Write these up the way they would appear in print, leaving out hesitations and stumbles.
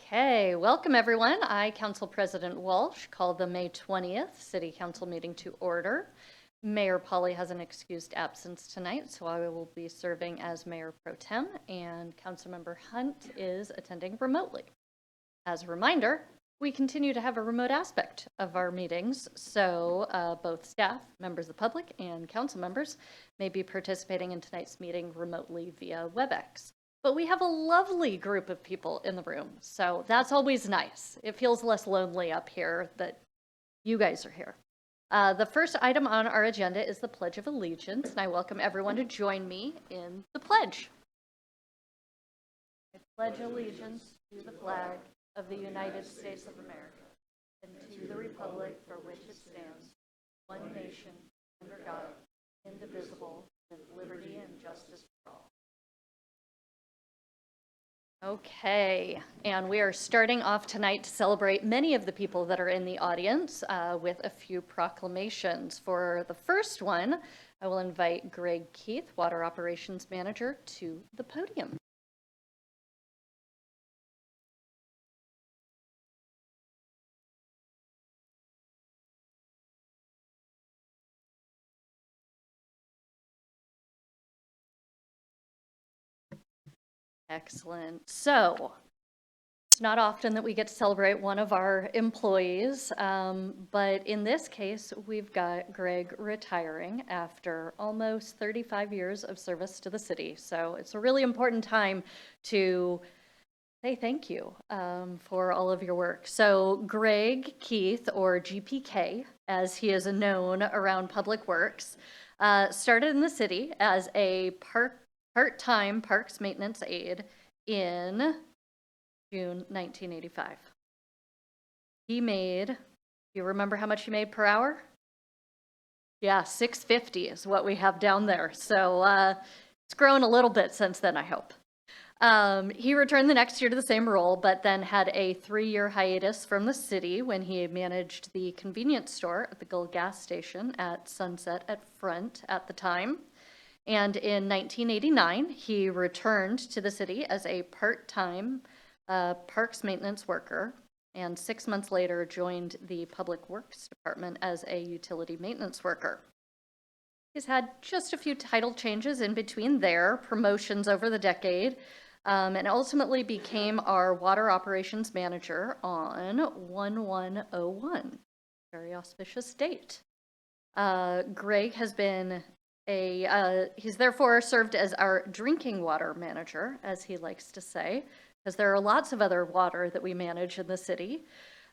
Okay, welcome everyone. I, Council President Walsh, call the May 20th City Council meeting to order. Mayor Polly has an excused absence tonight, so I will be serving as Mayor Pro Tem, and Councilmember Hunt is attending remotely. As a reminder, we continue to have a remote aspect of our meetings, so both staff, members of the public, and council members may be participating in tonight's meeting remotely via WebEx. But we have a lovely group of people in the room, so that's always nice. It feels less lonely up here that you guys are here. The first item on our agenda is the Pledge of Allegiance, and I welcome everyone to join me in the pledge. I pledge allegiance to the flag of the United States of America and to the republic for which it stands, one nation, under God, indivisible, with liberty and justice for all. Okay, and we are starting off tonight to celebrate many of the people that are in the audience with a few proclamations. For the first one, I will invite Greg Keith, Water Operations Manager, to the podium. Excellent. So, it's not often that we get to celebrate one of our employees, but in this case, we've got Greg retiring after almost 35 years of service to the city. So it's a really important time to say thank you for all of your work. So Greg Keith, or GPK, as he is known around Public Works, started in the city as a part-time parks maintenance aide in June 1985. He made, you remember how much he made per hour? Yeah, $6.50 is what we have down there. So it's grown a little bit since then, I hope. He returned the next year to the same role, but then had a 3-year hiatus from the city when he managed the convenience store at the Gull gas station at Sunset at Front at the time. And in 1989, he returned to the city as a part-time parks maintenance worker, and 6 months later joined the Public Works Department as a utility maintenance worker. He's had just a few title changes in between there, promotions over the decade, and ultimately became our Water Operations Manager on 1101. Very auspicious date. Greg has been he's therefore served as our drinking water manager, as he likes to say, because there are lots of other water that we manage in the city.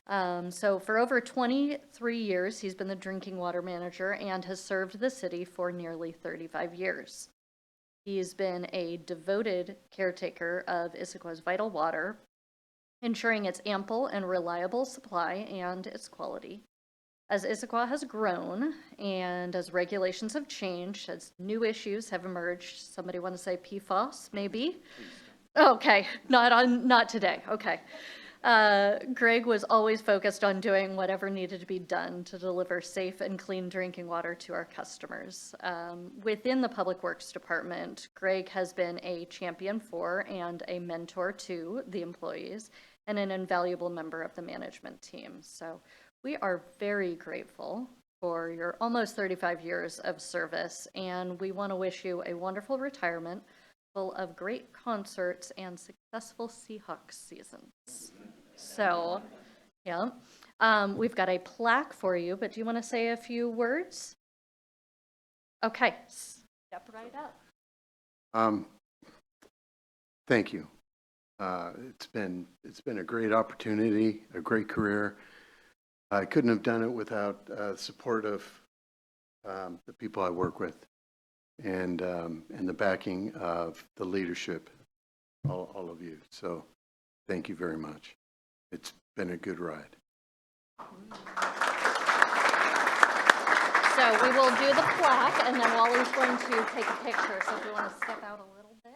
So for over 23 years, he's been the drinking water manager and has served the city for nearly 35 years. He's been a devoted caretaker of Issaquah's vital water, ensuring its ample and reliable supply and its quality. As Issaquah has grown and as regulations have changed, as new issues have emerged, somebody want to say PFAS, maybe? Okay, not today, okay. Greg was always focused on doing whatever needed to be done to deliver safe and clean drinking water to our customers. Within the Public Works Department, Greg has been a champion for and a mentor to the employees and an invaluable member of the management team. So we are very grateful for your almost 35 years of service, and we want to wish you a wonderful retirement full of great concerts and successful Seahawks seasons. So, yeah, we've got a plaque for you, but do you want to say a few words? Okay, step right up. Thank you. It's been a great opportunity, a great career. I couldn't have done it without support of the people I work with and the backing of the leadership, all of you. So thank you very much. It's been a good ride. So we will do the plaque, and then Wally's going to take a picture. So if you want to step out a little bit.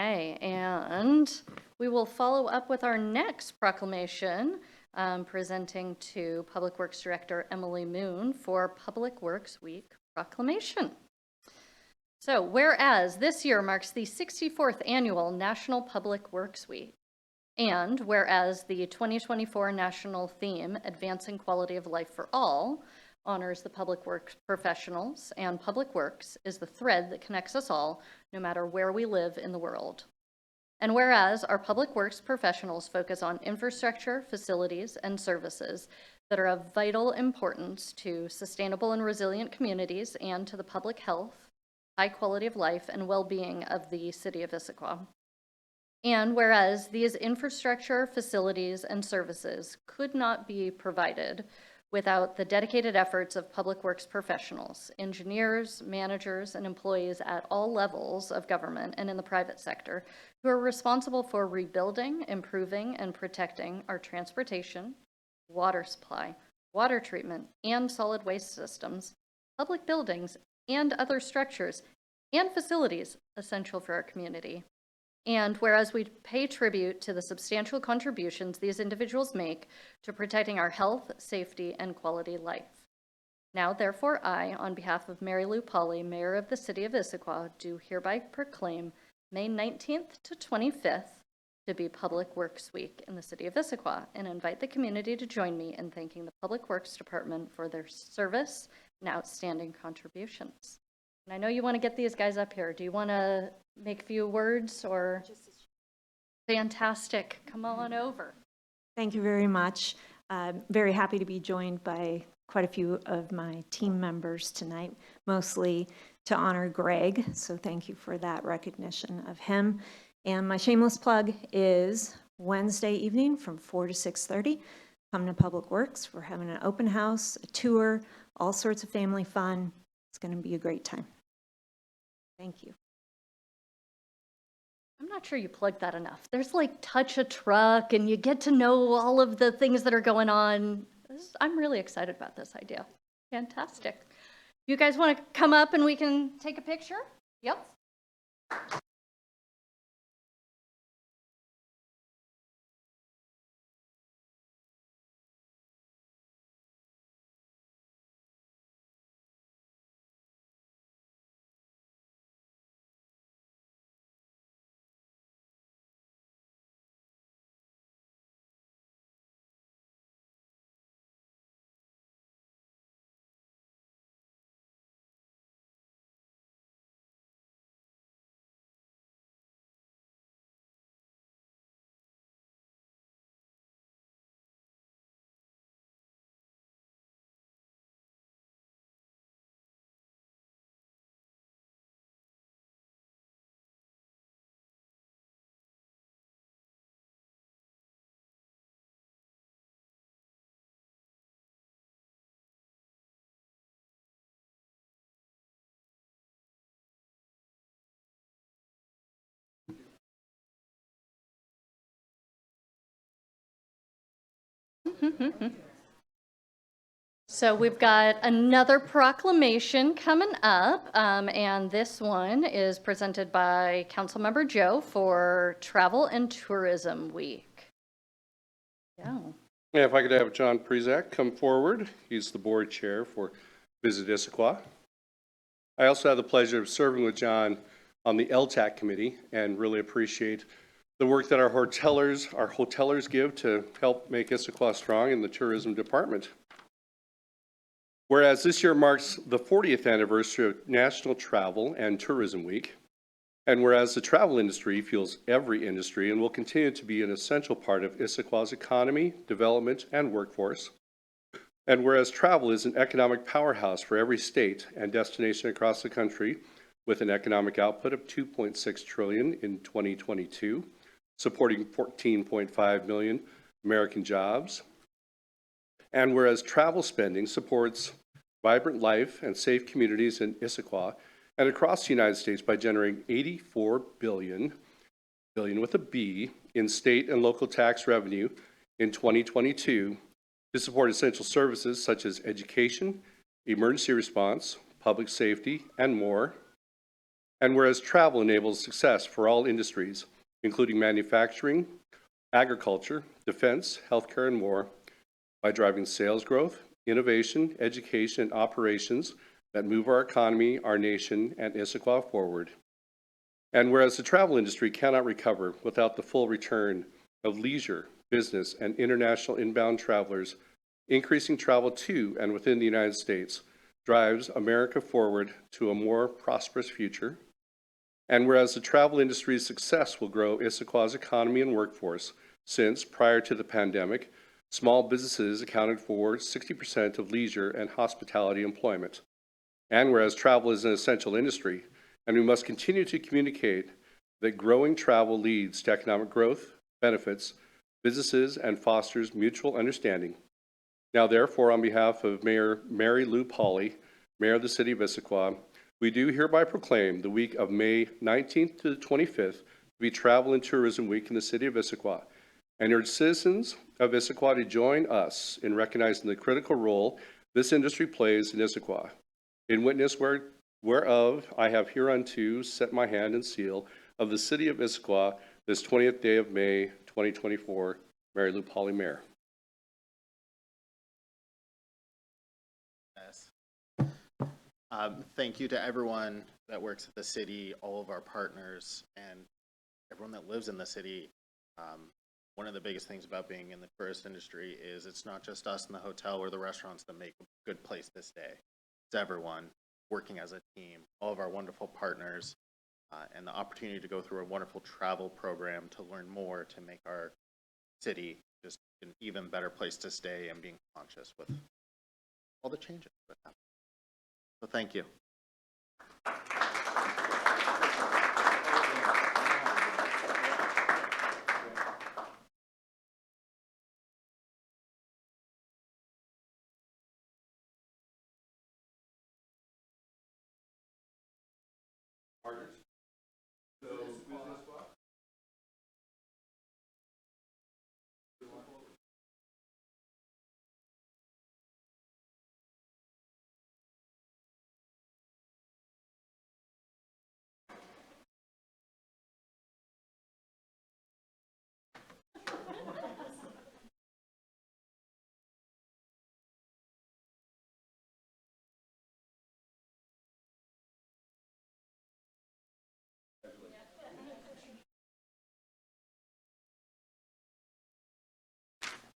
Okay, and we will follow up with our next proclamation, presenting to Public Works Director Emily Moon for Public Works Week proclamation. So, whereas this year marks the 64th annual National Public Works Week, and whereas the 2024 national theme, Advancing Quality of Life for All, honors the public works professionals, and public works is the thread that connects us all, no matter where we live in the world. And whereas our public works professionals focus on infrastructure, facilities, and services that are of vital importance to sustainable and resilient communities and to the public health, high quality of life, and well-being of the city of Issaquah. And whereas these infrastructure, facilities, and services could not be provided without the dedicated efforts of public works professionals, engineers, managers, and employees at all levels of government and in the private sector who are responsible for rebuilding, improving, and protecting our transportation, water supply, water treatment, and solid waste systems, public buildings, and other structures and facilities essential for our community. And whereas we pay tribute to the substantial contributions these individuals make to protecting our health, safety, and quality life. Now, therefore, I, on behalf of Mary Lou Pauley, Mayor of the City of Issaquah, do hereby proclaim May 19th to 25th to be Public Works Week in the City of Issaquah, and invite the community to join me in thanking the Public Works Department for their service and outstanding contributions. And I know you want to get these guys up here. Do you want to make a few words or? Fantastic. Come on over. Thank you very much. Very happy to be joined by quite a few of my team members tonight, mostly to honor Greg. So thank you for that recognition of him. And my shameless plug is Wednesday evening from 4 to 6:30. Come to Public Works. We're having an open house, a tour, all sorts of family fun. It's going to be a great time. Thank you. I'm not sure you plugged that enough. There's like touch a truck and you get to know all of the things that are going on. I'm really excited about this idea. Fantastic. You guys want to come up and we can take a picture? Yep. So we've got another proclamation coming up, and this one is presented by Councilmember Joe for Travel and Tourism Week. Yeah. Yeah, if I could have John Prezak come forward. He's the board chair for Visit Issaquah. I also have the pleasure of serving with John on the LTAC committee and really appreciate the work that our hotelers give to help make Issaquah strong in the tourism department. Whereas this year marks the 40th anniversary of National Travel and Tourism Week, and whereas the travel industry fuels every industry and will continue to be an essential part of Issaquah's economy, development, and workforce, and whereas travel is an economic powerhouse for every state and destination across the country, with an economic output of $2.6 trillion in 2022, supporting 14.5 million American jobs, and whereas travel spending supports vibrant life and safe communities in Issaquah and across the United States by generating $84 billion with a B in state and local tax revenue in 2022 to support essential services such as education, emergency response, public safety, and more. And whereas travel enables success for all industries, including manufacturing, agriculture, defense, healthcare, and more, by driving sales growth, innovation, education, and operations that move our economy, our nation, and Issaquah forward. And whereas the travel industry cannot recover without the full return of leisure, business, and international inbound travelers, increasing travel to and within the United States drives America forward to a more prosperous future. And whereas the travel industry's success will grow Issaquah's economy and workforce, since prior to the pandemic, small businesses accounted for 60% of leisure and hospitality employment. And whereas travel is an essential industry, and we must continue to communicate that growing travel leads to economic growth, benefits businesses, and fosters mutual understanding. Now, therefore, on behalf of Mayor Mary Lou Pauley, Mayor of the City of Issaquah, we do hereby proclaim the week of May 19th to the 25th to be Travel and Tourism Week in the City of Issaquah, and urge citizens of Issaquah to join us in recognizing the critical role this industry plays in Issaquah. In witness whereof I have hereunto set my hand and seal of the City of Issaquah this 20th day of May, 2024, Mary Lou Pauley, Mayor. Yes. Thank you to everyone that works at the city, all of our partners, and everyone that lives in the city. One of the biggest things about being in the tourist industry is it's not just us in the hotel or the restaurants that make a good place to stay. It's everyone working as a team, all of our wonderful partners, and the opportunity to go through a wonderful travel program to learn more to make our city just an even better place to stay and being conscious with all the changes that happen. So thank you.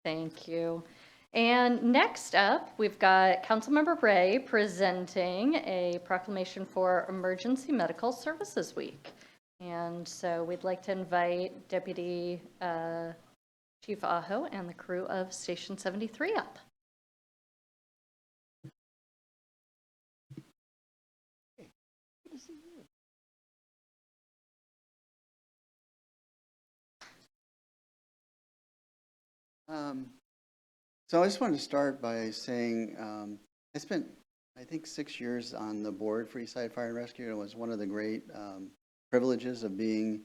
Thank you. And next up, we've got Councilmember Ray presenting a proclamation for Emergency Medical Services Week. And so we'd like to invite Deputy Chief Aho and the crew of Station 73 up. So I just wanted to start by saying I spent, I think, 6 years on the board for Eastside Fire and Rescue. It was one of the great privileges of being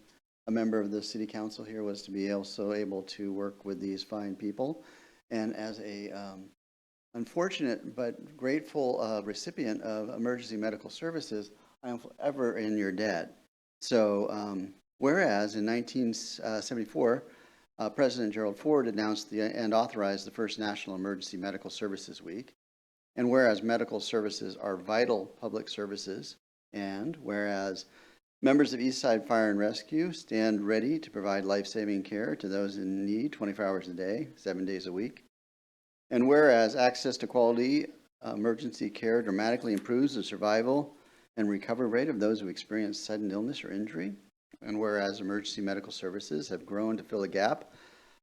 a member of the city council here, was to be also able to work with these fine people. And as a unfortunate but grateful recipient of emergency medical services, I am forever in your debt. So whereas in 1974, President Gerald Ford announced and authorized the first National Emergency Medical Services Week. And whereas medical services are vital public services, and whereas members of Eastside Fire and Rescue stand ready to provide life-saving care to those in need 24 hours a day, 7 days a week, and whereas access to quality emergency care dramatically improves the survival and recovery rate of those who experience sudden illness or injury, and whereas emergency medical services have grown to fill a gap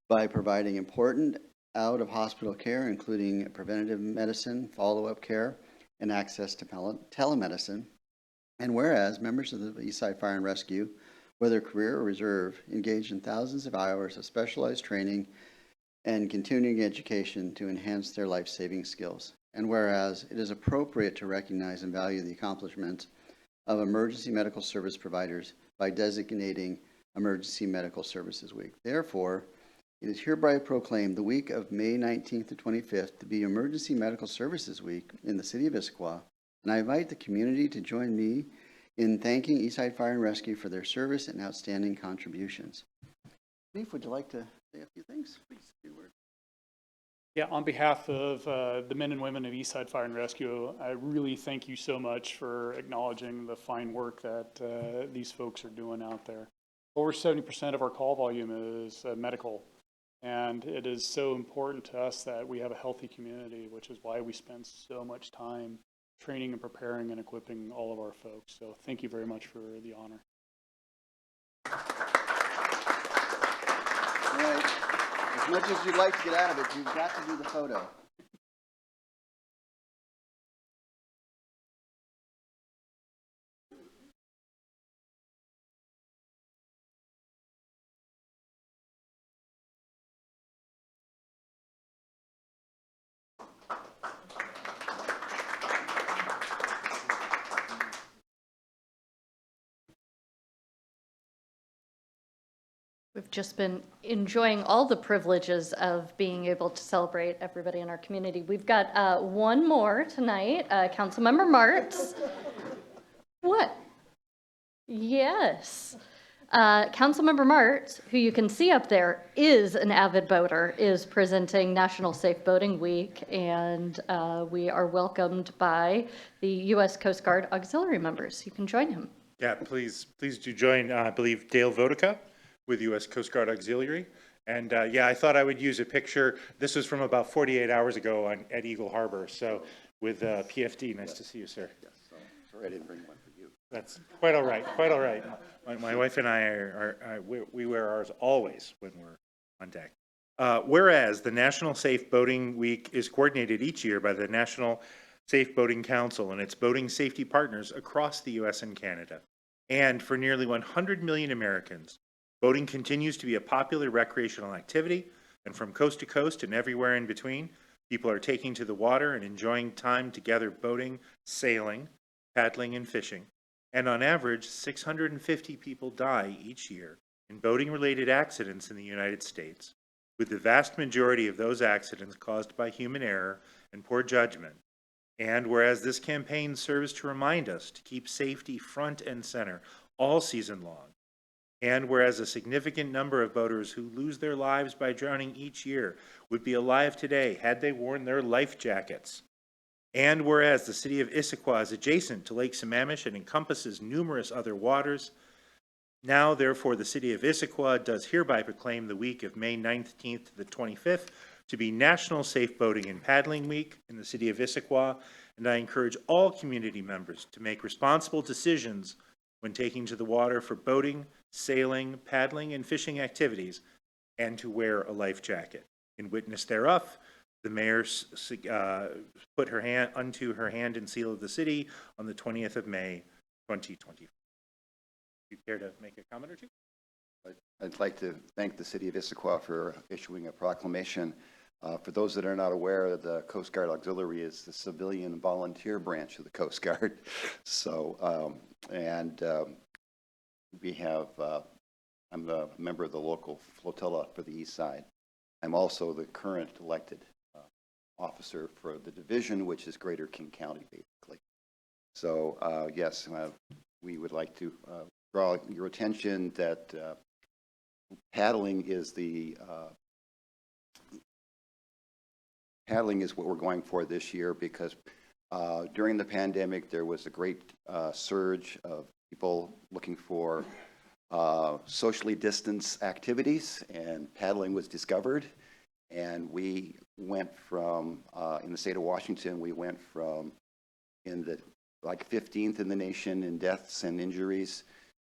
by providing important out-of-hospital care, including preventative medicine, follow-up care, and access to telemedicine. And whereas members of the Eastside Fire and Rescue, whether career or reserve, engage in thousands of hours of specialized training and continuing education to enhance their life-saving skills. And whereas it is appropriate to recognize and value the accomplishments of emergency medical service providers by designating Emergency Medical Services Week. Therefore, it is hereby proclaimed the week of May 19th to 25th to be Emergency Medical Services Week in the City of Issaquah, and I invite the community to join me in thanking Eastside Fire and Rescue for their service and outstanding contributions. Chief, would you like to say a few things? Please, a few words. Yeah, on behalf of the men and women of Eastside Fire and Rescue, I really thank you so much for acknowledging the fine work that these folks are doing out there. Over 70% of our call volume is medical, and it is so important to us that we have a healthy community, which is why we spend so much time training and preparing and equipping all of our folks. So thank you very much for the honor. All right. As much as you'd like to get out of it, you've got to do the photo. We've just been enjoying all the privileges of being able to celebrate everybody in our community. We've got one more tonight, Councilmember Martz. What? Yes. Councilmember Martz, who you can see up there, is an avid boater, is presenting National Safe Boating Week, and we are welcomed by the U.S. Coast Guard auxiliary members. You can join him. Yeah, please do join, I believe, Dale Vodica with U.S. Coast Guard Auxiliary. And yeah, I thought I would use a picture. This was from about 48 hours ago at Eagle Harbor. So with PFD, nice to see you, sir. Yes, sorry I didn't bring one for you. That's quite all right, quite all right. My wife and I, we wear ours always when we're on deck. Whereas the National Safe Boating Week is coordinated each year by the National Safe Boating Council and its boating safety partners across the U.S. and Canada. And for nearly 100 million Americans, boating continues to be a popular recreational activity, and from coast to coast and everywhere in between, people are taking to the water and enjoying time together boating, sailing, paddling, and fishing. And on average, 650 people die each year in boating-related accidents in the United States, with the vast majority of those accidents caused by human error and poor judgment. And whereas this campaign serves to remind us to keep safety front and center all season long, and whereas a significant number of boaters who lose their lives by drowning each year would be alive today had they worn their life jackets. And whereas the city of Issaquah is adjacent to Lake Sammamish and encompasses numerous other waters, now therefore the city of Issaquah does hereby proclaim the week of May 19th to the 25th to be National Safe Boating and Paddling Week in the city of Issaquah, and I encourage all community members to make responsible decisions when taking to the water for boating, sailing, paddling, and fishing activities, and to wear a life jacket. In witness thereof, the mayor put her hand unto her hand and seal of the city on the 20th of May, 2020. You care to make a comment or two? I'd like to thank the city of Issaquah for issuing a proclamation. For those that are not aware, the Coast Guard Auxiliary is the civilian volunteer branch of the Coast Guard. So, we have, I'm a member of the local flotilla for the East Side. I'm also the current elected officer for the division, which is Greater King County, basically. So, yes, we would like to draw your attention that paddling is what we're going for this year, because during the pandemic there was a great surge of people looking for socially distanced activities, and paddling was discovered. And we went from, in the state of Washington, we went from in the 15th in the nation in deaths and injuries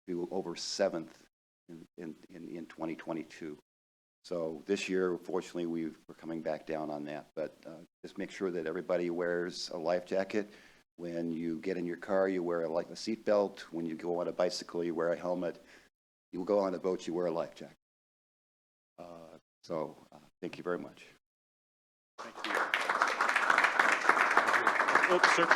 to over 7th in 2022. So this year, fortunately, we're coming back down on that. But just make sure that everybody wears a life jacket. When you get in your car, you wear a seatbelt. When you go on a bicycle, you wear a helmet. You go on a boat, you wear a life jacket. Thank you very much. Thank you. Oh, sir.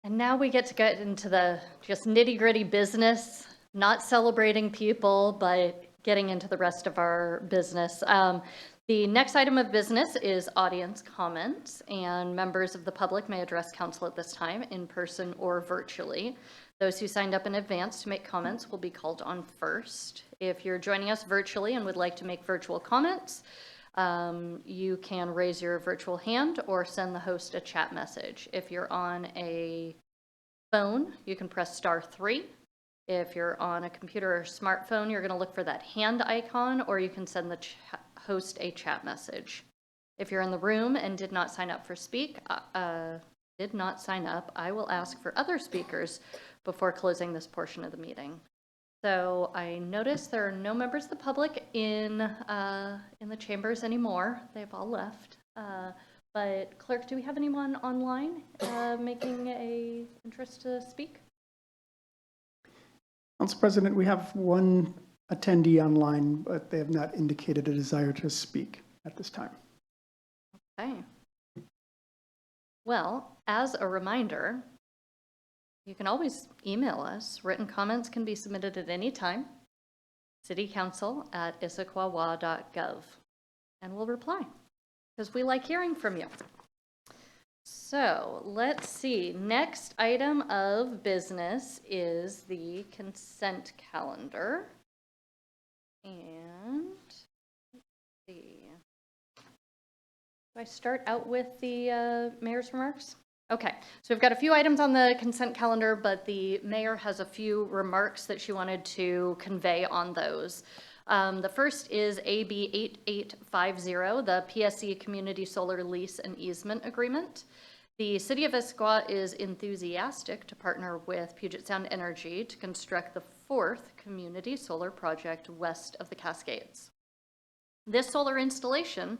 And now we get to get into the just nitty-gritty business, not celebrating people, but getting into the rest of our business. The next item of business is audience comments, and members of the public may address council at this time in person or virtually. Those who signed up in advance to make comments will be called on first. If you're joining us virtually and would like to make virtual comments, you can raise your virtual hand or send the host a chat message. If you're on a phone, you can press *3. If you're on a computer or smartphone, you're going to look for that hand icon, or you can send the host a chat message. If you're in the room and did not sign up, I will ask for other speakers before closing this portion of the meeting. So I notice there are no members of the public in the chambers anymore. They've all left. But clerk, do we have anyone online making a interest to speak? Council President, we have one attendee online, but they have not indicated a desire to speak at this time. Okay. Well, as a reminder, you can always email us. Written comments can be submitted at any time. citycouncil@issaquah.gov, and we'll reply because we like hearing from you. So let's see. Next item of business is the consent calendar. And let's see. Do I start out with the mayor's remarks? Okay, so we've got a few items on the consent calendar, but the mayor has a few remarks that she wanted to convey on those. The first is AB 8850, the PSE Community Solar Lease and Easement Agreement. The City of Issaquah is enthusiastic to partner with Puget Sound Energy to construct the 4th community solar project west of the Cascades. This solar installation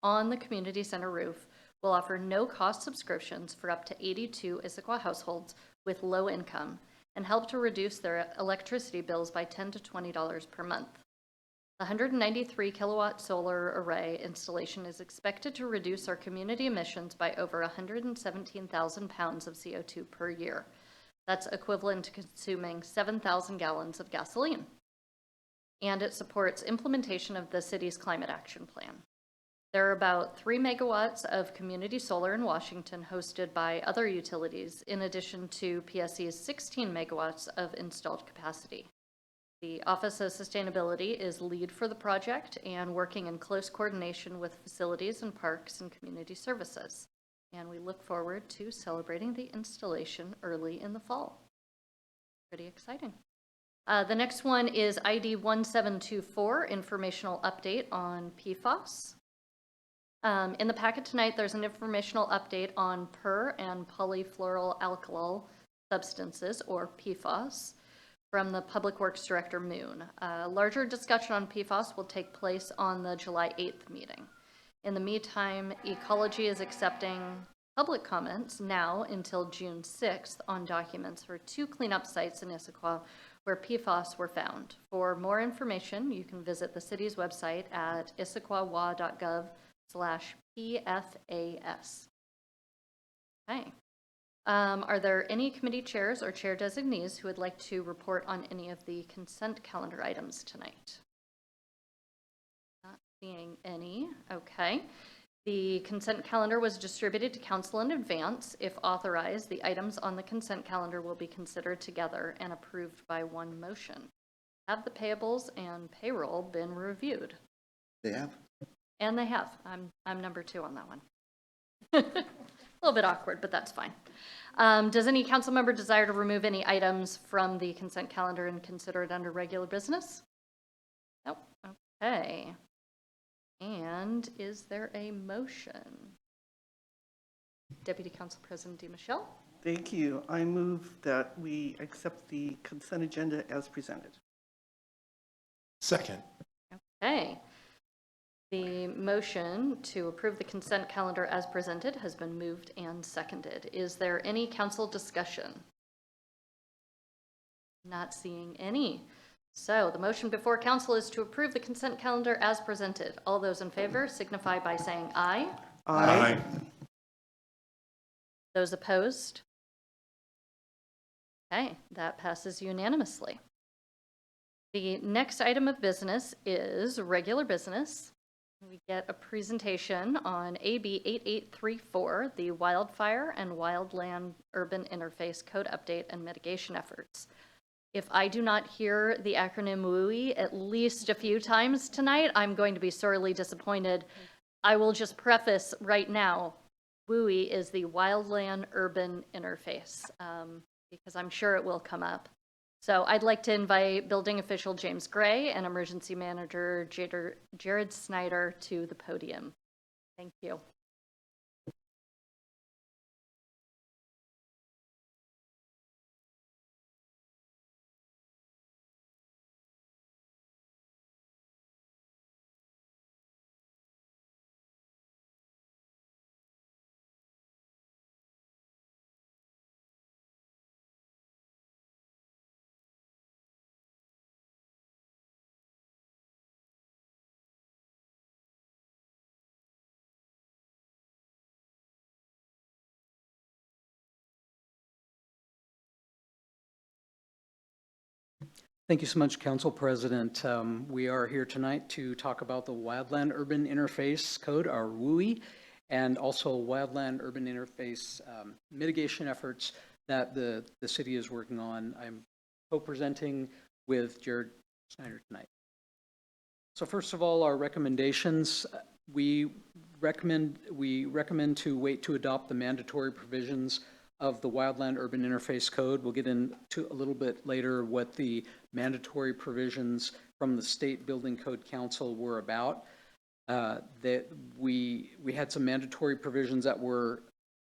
on the community center roof will offer no-cost subscriptions for up to 82 Issaquah households with low income and help to reduce their electricity bills by $10 to $20 per month. The 193 kilowatt solar array installation is expected to reduce our community emissions by over 117,000 pounds of CO2 per year. That's equivalent to consuming 7,000 gallons of gasoline. And it supports implementation of the city's climate action plan. There are about 3 megawatts of community solar in Washington hosted by other utilities, in addition to PSE's 16 megawatts of installed capacity. The Office of Sustainability is lead for the project and working in close coordination with facilities and parks and community services. And we look forward to celebrating the installation early in the fall. Pretty exciting. The next one is ID 1724, informational update on PFAS. In the packet tonight, there's an informational update on per and polyfluoroalkyl substances, or PFAS, from the Public Works Director, Moon. A larger discussion on PFAS will take place on the July 8th meeting. In the meantime, Ecology is accepting public comments now until June 6th on documents for 2 cleanup sites in Issaquah where PFAS were found. For more information, you can visit the city's website at issaquahwa.gov/PFAS. Okay. Are there any committee chairs or chair designees who would like to report on any of the consent calendar items tonight? Not seeing any. Okay. The consent calendar was distributed to council in advance. If authorized, the items on the consent calendar will be considered together and approved by one motion. Have the payables and payroll been reviewed? They have. And they have. I'm number 2 on that one. A little bit awkward, but that's fine. Does any council member desire to remove any items from the consent calendar and consider it under regular business? Nope. Okay. And is there a motion? Deputy Council President DeMichelle? Thank you. I move that we accept the consent agenda as presented. Second. Okay. The motion to approve the consent calendar as presented has been moved and seconded. Is there any council discussion? Not seeing any. So the motion before council is to approve the consent calendar as presented. All those in favor signify by saying aye. Aye. Those opposed? Okay, that passes unanimously. The next item of business is regular business. We get a presentation on AB 8834, the Wildfire and Wildland Urban Interface Code Update and Mitigation Efforts. If I do not hear the acronym WUI at least a few times tonight, I'm going to be sorely disappointed. I will just preface right now, WUI is the Wildland Urban Interface, because I'm sure it will come up. So I'd like to invite Building Official James Gray and Emergency Manager Jared Snyder to the podium. Thank you. Thank you so much, Council President. We are here tonight to talk about the Wildland Urban Interface Code, our WUI, and also Wildland Urban Interface mitigation efforts that the city is working on. I'm co-presenting with Jared Snyder tonight. So first of all, our recommendations. We recommend to wait to adopt the mandatory provisions of the Wildland Urban Interface Code. We'll get into a little bit later what the mandatory provisions from the State Building Code Council were about. That we had some mandatory provisions that were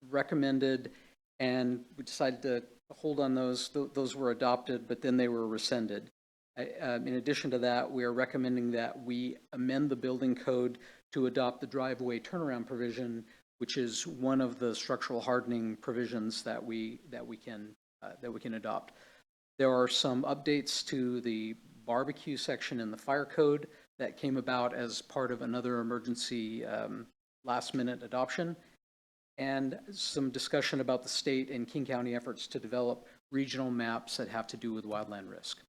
recommended, and we decided to hold on those. Those were adopted, but then they were rescinded. In addition to that, we are recommending that we amend the building code to adopt the driveway turnaround provision, which is one of the structural hardening provisions that we can adopt. There are some updates to the barbecue section in the fire code that came about as part of another emergency last-minute adoption, and some discussion about the state and King County efforts to develop regional maps that have to do with wildland risk. A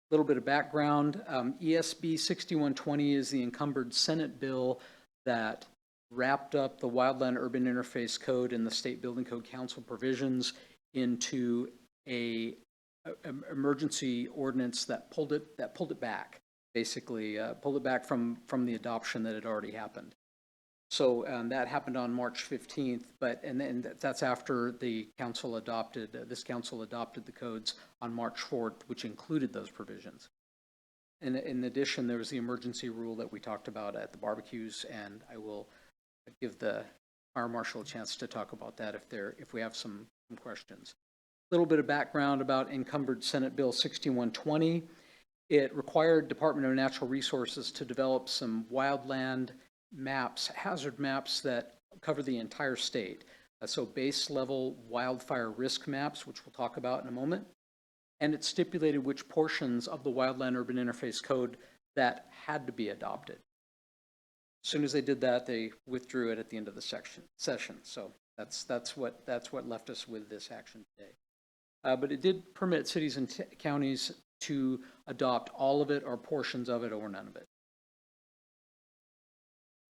little bit of background, ESB 6120 is the encumbered Senate bill that wrapped up the Wildland Urban Interface Code and the State Building Code Council provisions into a emergency ordinance that pulled it back, basically pulled it back from the adoption that had already happened. So that happened on March 15th, and that's after the council adopted, this council adopted the codes on March 4th, which included those provisions. And in addition, there was the emergency rule that we talked about at the barbecues, and I will give the fire marshal a chance to talk about that if we have some questions. A little bit of background about encumbered Senate Bill 6120. It required Department of Natural Resources to develop some wildland maps, hazard maps that cover the entire state. So base level wildfire risk maps, which we'll talk about in a moment. And it stipulated which portions of the Wildland Urban Interface Code that had to be adopted. As soon as they did that, they withdrew it at the end of the session. So that's what left us with this action today. But it did permit cities and counties to adopt all of it or portions of it or none of it.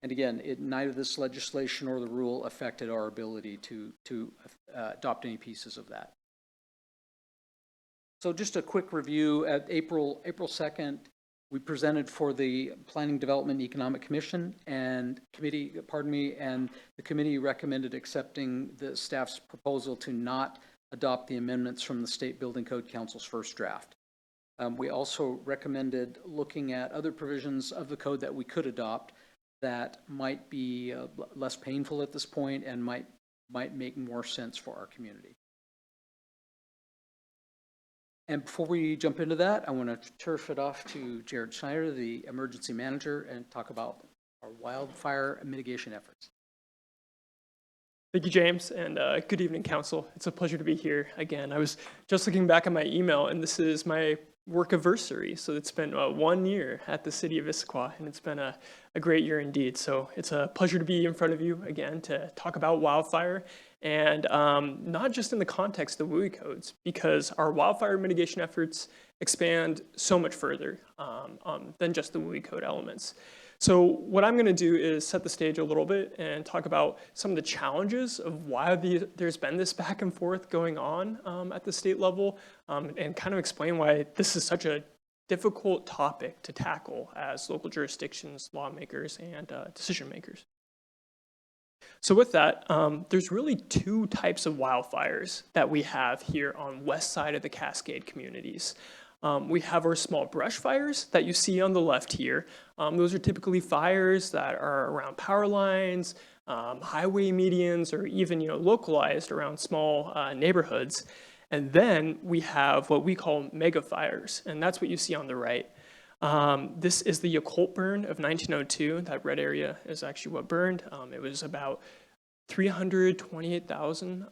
And again, neither this legislation or the rule affected our ability to adopt any pieces of that. So just a quick review. At April 2nd, we presented for the Planning Development Economic Commission and and the committee recommended accepting the staff's proposal to not adopt the amendments from the State Building Code Council's first draft. We also recommended looking at other provisions of the code that we could adopt that might be less painful at this point and might make more sense for our community. And before we jump into that, I want to turf it off to Jared Snyder, the emergency manager, and talk about our wildfire mitigation efforts. Thank you, James, and good evening, Council. It's a pleasure to be here again. I was just looking back at my email, and this is my workiversary. So it's been 1 year at the city of Issaquah, and it's been a great year indeed. So it's a pleasure to be in front of you again to talk about wildfire, and not just in the context of WUI codes, because our wildfire mitigation efforts expand so much further than just the WUI code elements. So what I'm going to do is set the stage a little bit and talk about some of the challenges of why there's been this back and forth going on at the state level, and kind of explain why this is such a difficult topic to tackle as local jurisdictions, lawmakers, and decision makers. So with that, there's really two types of wildfires that we have here on west side of the Cascade communities. We have our small brush fires that you see on the left here. Those are typically fires that are around power lines, highway medians, or even localized around small neighborhoods. And then we have what we call mega fires, and that's what you see on the right. This is the Yacolt burn of 1902. That red area is actually what burned. It was about 328,000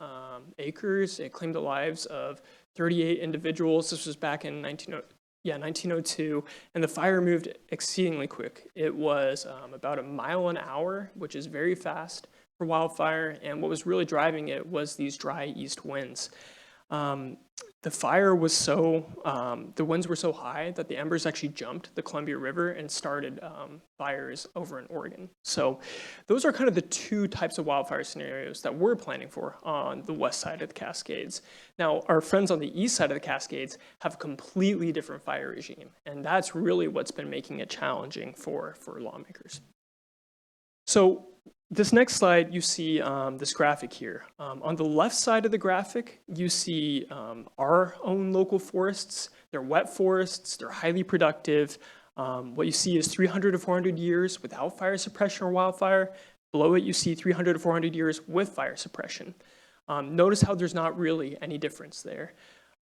acres. It claimed the lives of 38 individuals. This was back in 1902, and the fire moved exceedingly quick. It was about 1 mile an hour, which is very fast for wildfire, and what was really driving it was these dry east winds. The fire was the winds were so high that the embers actually jumped the Columbia River and started fires over in Oregon. So those are kind of the two types of wildfire scenarios that we're planning for on the west side of the Cascades. Now, our friends on the east side of the Cascades have a completely different fire regime, and that's really what's been making it challenging for lawmakers. So this next slide, you see this graphic here. On the left side of the graphic, you see our own local forests. They're wet forests, they're highly productive. What you see is 300 to 400 years without fire suppression or wildfire. Below it, you see 300 to 400 years with fire suppression. Notice how there's not really any difference there.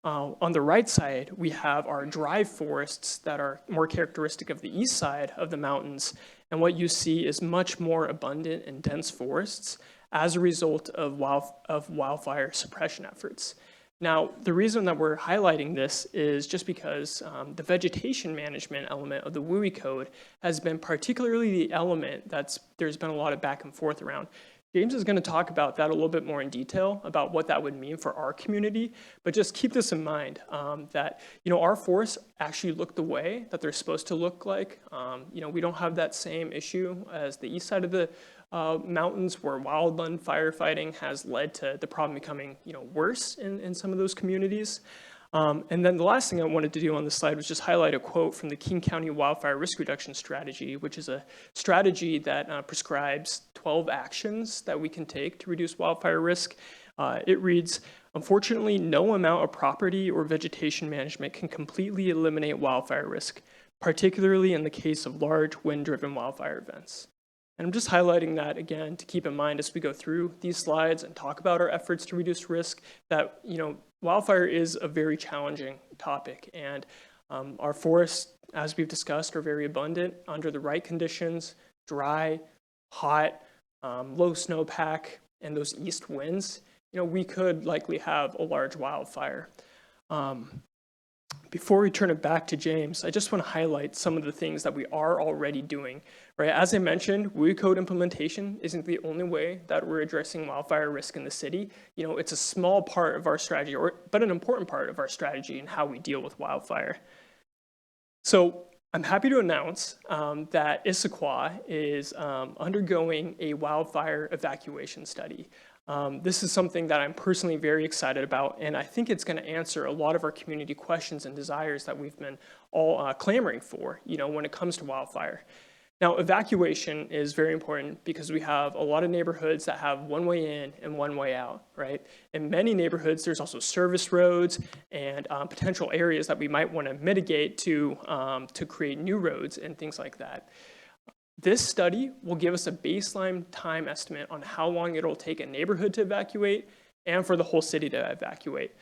On the right side, we have our dry forests that are more characteristic of the east side of the mountains. And what you see is much more abundant and dense forests as a result of wildfire suppression efforts. Now, the reason that we're highlighting this is just because the vegetation management element of the WUI code has been particularly the element there's been a lot of back and forth around. James is going to talk about that a little bit more in detail about what that would mean for our community, but just keep this in mind that our forests actually look the way that they're supposed to look like. We don't have that same issue as the east side of the mountains where wildland firefighting has led to the problem becoming worse in some of those communities. And then the last thing I wanted to do on this slide was just highlight a quote from the King County Wildfire Risk Reduction Strategy, which is a strategy that prescribes 12 actions that we can take to reduce wildfire risk. It reads, "Unfortunately, no amount of property or vegetation management can completely eliminate wildfire risk, particularly in the case of large wind-driven wildfire events." And I'm just highlighting that again to keep in mind as we go through these slides and talk about our efforts to reduce risk, that wildfire is a very challenging topic, and our forests, as we've discussed, are very abundant under the right conditions: dry, hot, low snowpack, and those east winds. We could likely have a large wildfire. Before we turn it back to James, I just want to highlight some of the things that we are already doing. Right? As I mentioned, WUI code implementation isn't the only way that we're addressing wildfire risk in the city. It's a small part of our strategy, but an important part of our strategy in how we deal with wildfire. So I'm happy to announce that Issaquah is undergoing a wildfire evacuation study. This is something that I'm personally very excited about, and I think it's going to answer a lot of our community questions and desires that we've been all clamoring for, when it comes to wildfire. Now, evacuation is very important because we have a lot of neighborhoods that have one way in and one way out, right? In many neighborhoods, there's also service roads and potential areas that we might want to mitigate to create new roads and things like that. This study will give us a baseline time estimate on how long it'll take a neighborhood to evacuate and for the whole city to evacuate.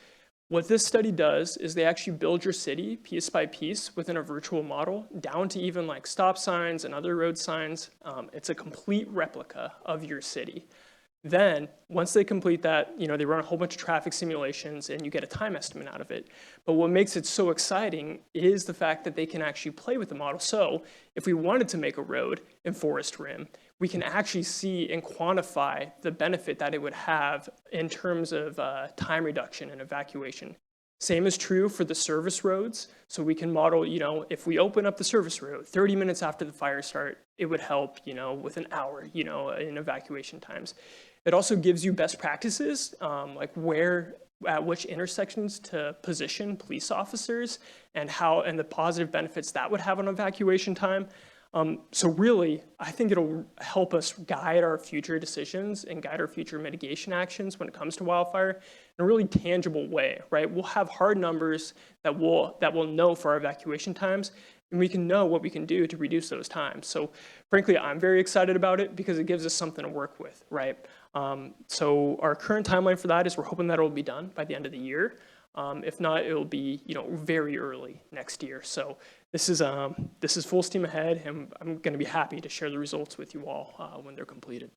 What this study does is they actually build your city piece by piece within a virtual model, down to even like stop signs and other road signs. It's a complete replica of your city. Then, once they complete that, they run a whole bunch of traffic simulations and you get a time estimate out of it. But what makes it so exciting is the fact that they can actually play with the model. So if we wanted to make a road in Forest Rim, we can actually see and quantify the benefit that it would have in terms of time reduction and evacuation. Same is true for the service roads. So we can model, if we open up the service road 30 minutes after the fire start, it would help, with an hour, in evacuation times. It also gives you best practices, like at which intersections to position police officers and the positive benefits that would have on evacuation time. So really, I think it'll help us guide our future decisions and guide our future mitigation actions when it comes to wildfire in a really tangible way, right? We'll have hard numbers that we'll know for our evacuation times, and we can know what we can do to reduce those times. So frankly, I'm very excited about it because it gives us something to work with, right? So our current timeline for that is we're hoping that it'll be done by the end of the year. If not, it'll be, very early next year. So this is full steam ahead, and I'm going to be happy to share the results with you all when they're completed.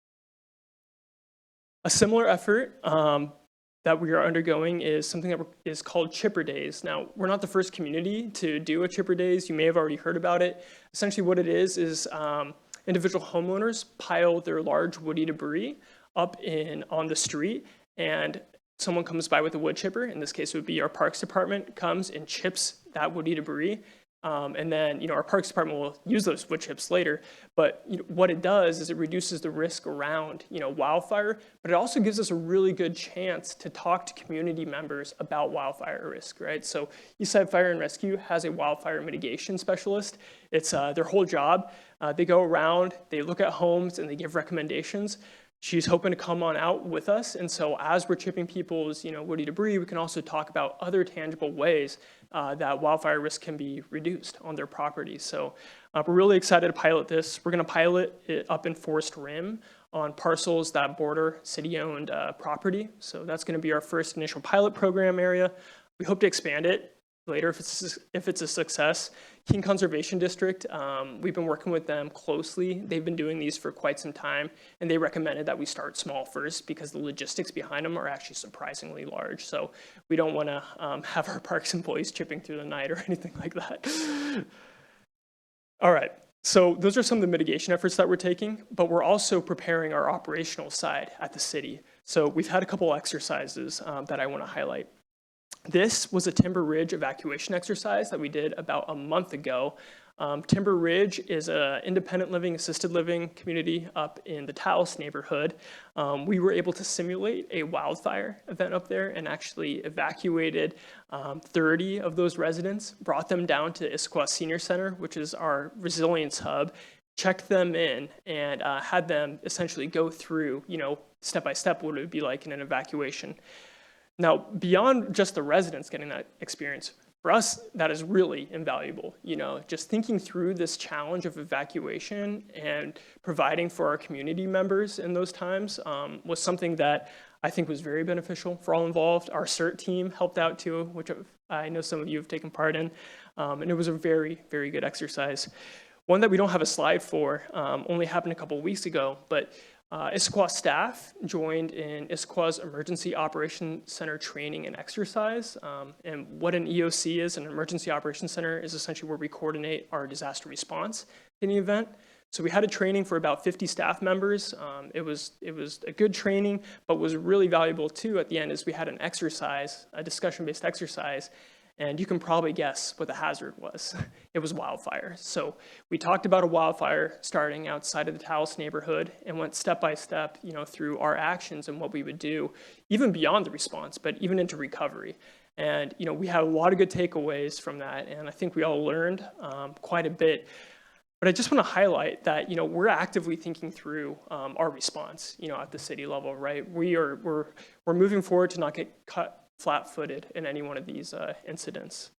A similar effort that we are undergoing is something that is called Chipper Days. Now, we're not the first community to do a Chipper Days. You may have already heard about it. Essentially what it is individual homeowners pile their large woody debris up on the street, and someone comes by with a wood chipper. In this case, it would be our Parks Department comes and chips that woody debris. And then, our Parks Department will use those wood chips later. But what it does is it reduces the risk around, wildfire, but it also gives us a really good chance to talk to community members about wildfire risk, right? So Eastside Fire and Rescue has a wildfire mitigation specialist. It's their whole job. They go around, they look at homes, and they give recommendations. She's hoping to come on out with us. And so as we're chipping people's, woody debris, we can also talk about other tangible ways that wildfire risk can be reduced on their property. So we're really excited to pilot this. We're going to pilot it up in Forest Rim on parcels that border city-owned property. So that's going to be our first initial pilot program area. We hope to expand it later if it's a success. King Conservation District, we've been working with them closely. They've been doing these for quite some time, and they recommended that we start small first because the logistics behind them are actually surprisingly large. So we don't want to have our parks employees chipping through the night or anything like that. All right, so those are some of the mitigation efforts that we're taking, but we're also preparing our operational side at the city. So we've had a couple exercises that I want to highlight. This was a Timber Ridge evacuation exercise that we did about a month ago. Timber Ridge is an independent living, assisted living community up in the Taos neighborhood. We were able to simulate a wildfire event up there and actually evacuated 30 of those residents, brought them down to Issaquah Senior Center, which is our resilience hub, checked them in, and had them essentially go through, step by step what it would be like in an evacuation. Now, beyond just the residents getting that experience, for us, that is really invaluable. Just thinking through this challenge of evacuation and providing for our community members in those times was something that I think was very beneficial for all involved. Our CERT team helped out too, which I know some of you have taken part in, and it was a very, very good exercise. One that we don't have a slide for only happened a couple weeks ago, but Issaquah staff joined in Issaquah's Emergency Operations Center training and exercise. And what an EOC is, an Emergency Operations Center, is essentially where we coordinate our disaster response in the event. So we had a training for about 50 staff members. It was a good training, but was really valuable too at the end is we had an exercise, a discussion-based exercise. And you can probably guess what the hazard was. It was wildfire. So we talked about a wildfire starting outside of the Taos neighborhood and went step by step, through our actions and what we would do, even beyond the response, but even into recovery. And, we had a lot of good takeaways from that. And I think we all learned quite a bit. But I just want to highlight that, we're actively thinking through our response, at the city level, right? We're moving forward to not get cut flat-footed in any one of these incidents.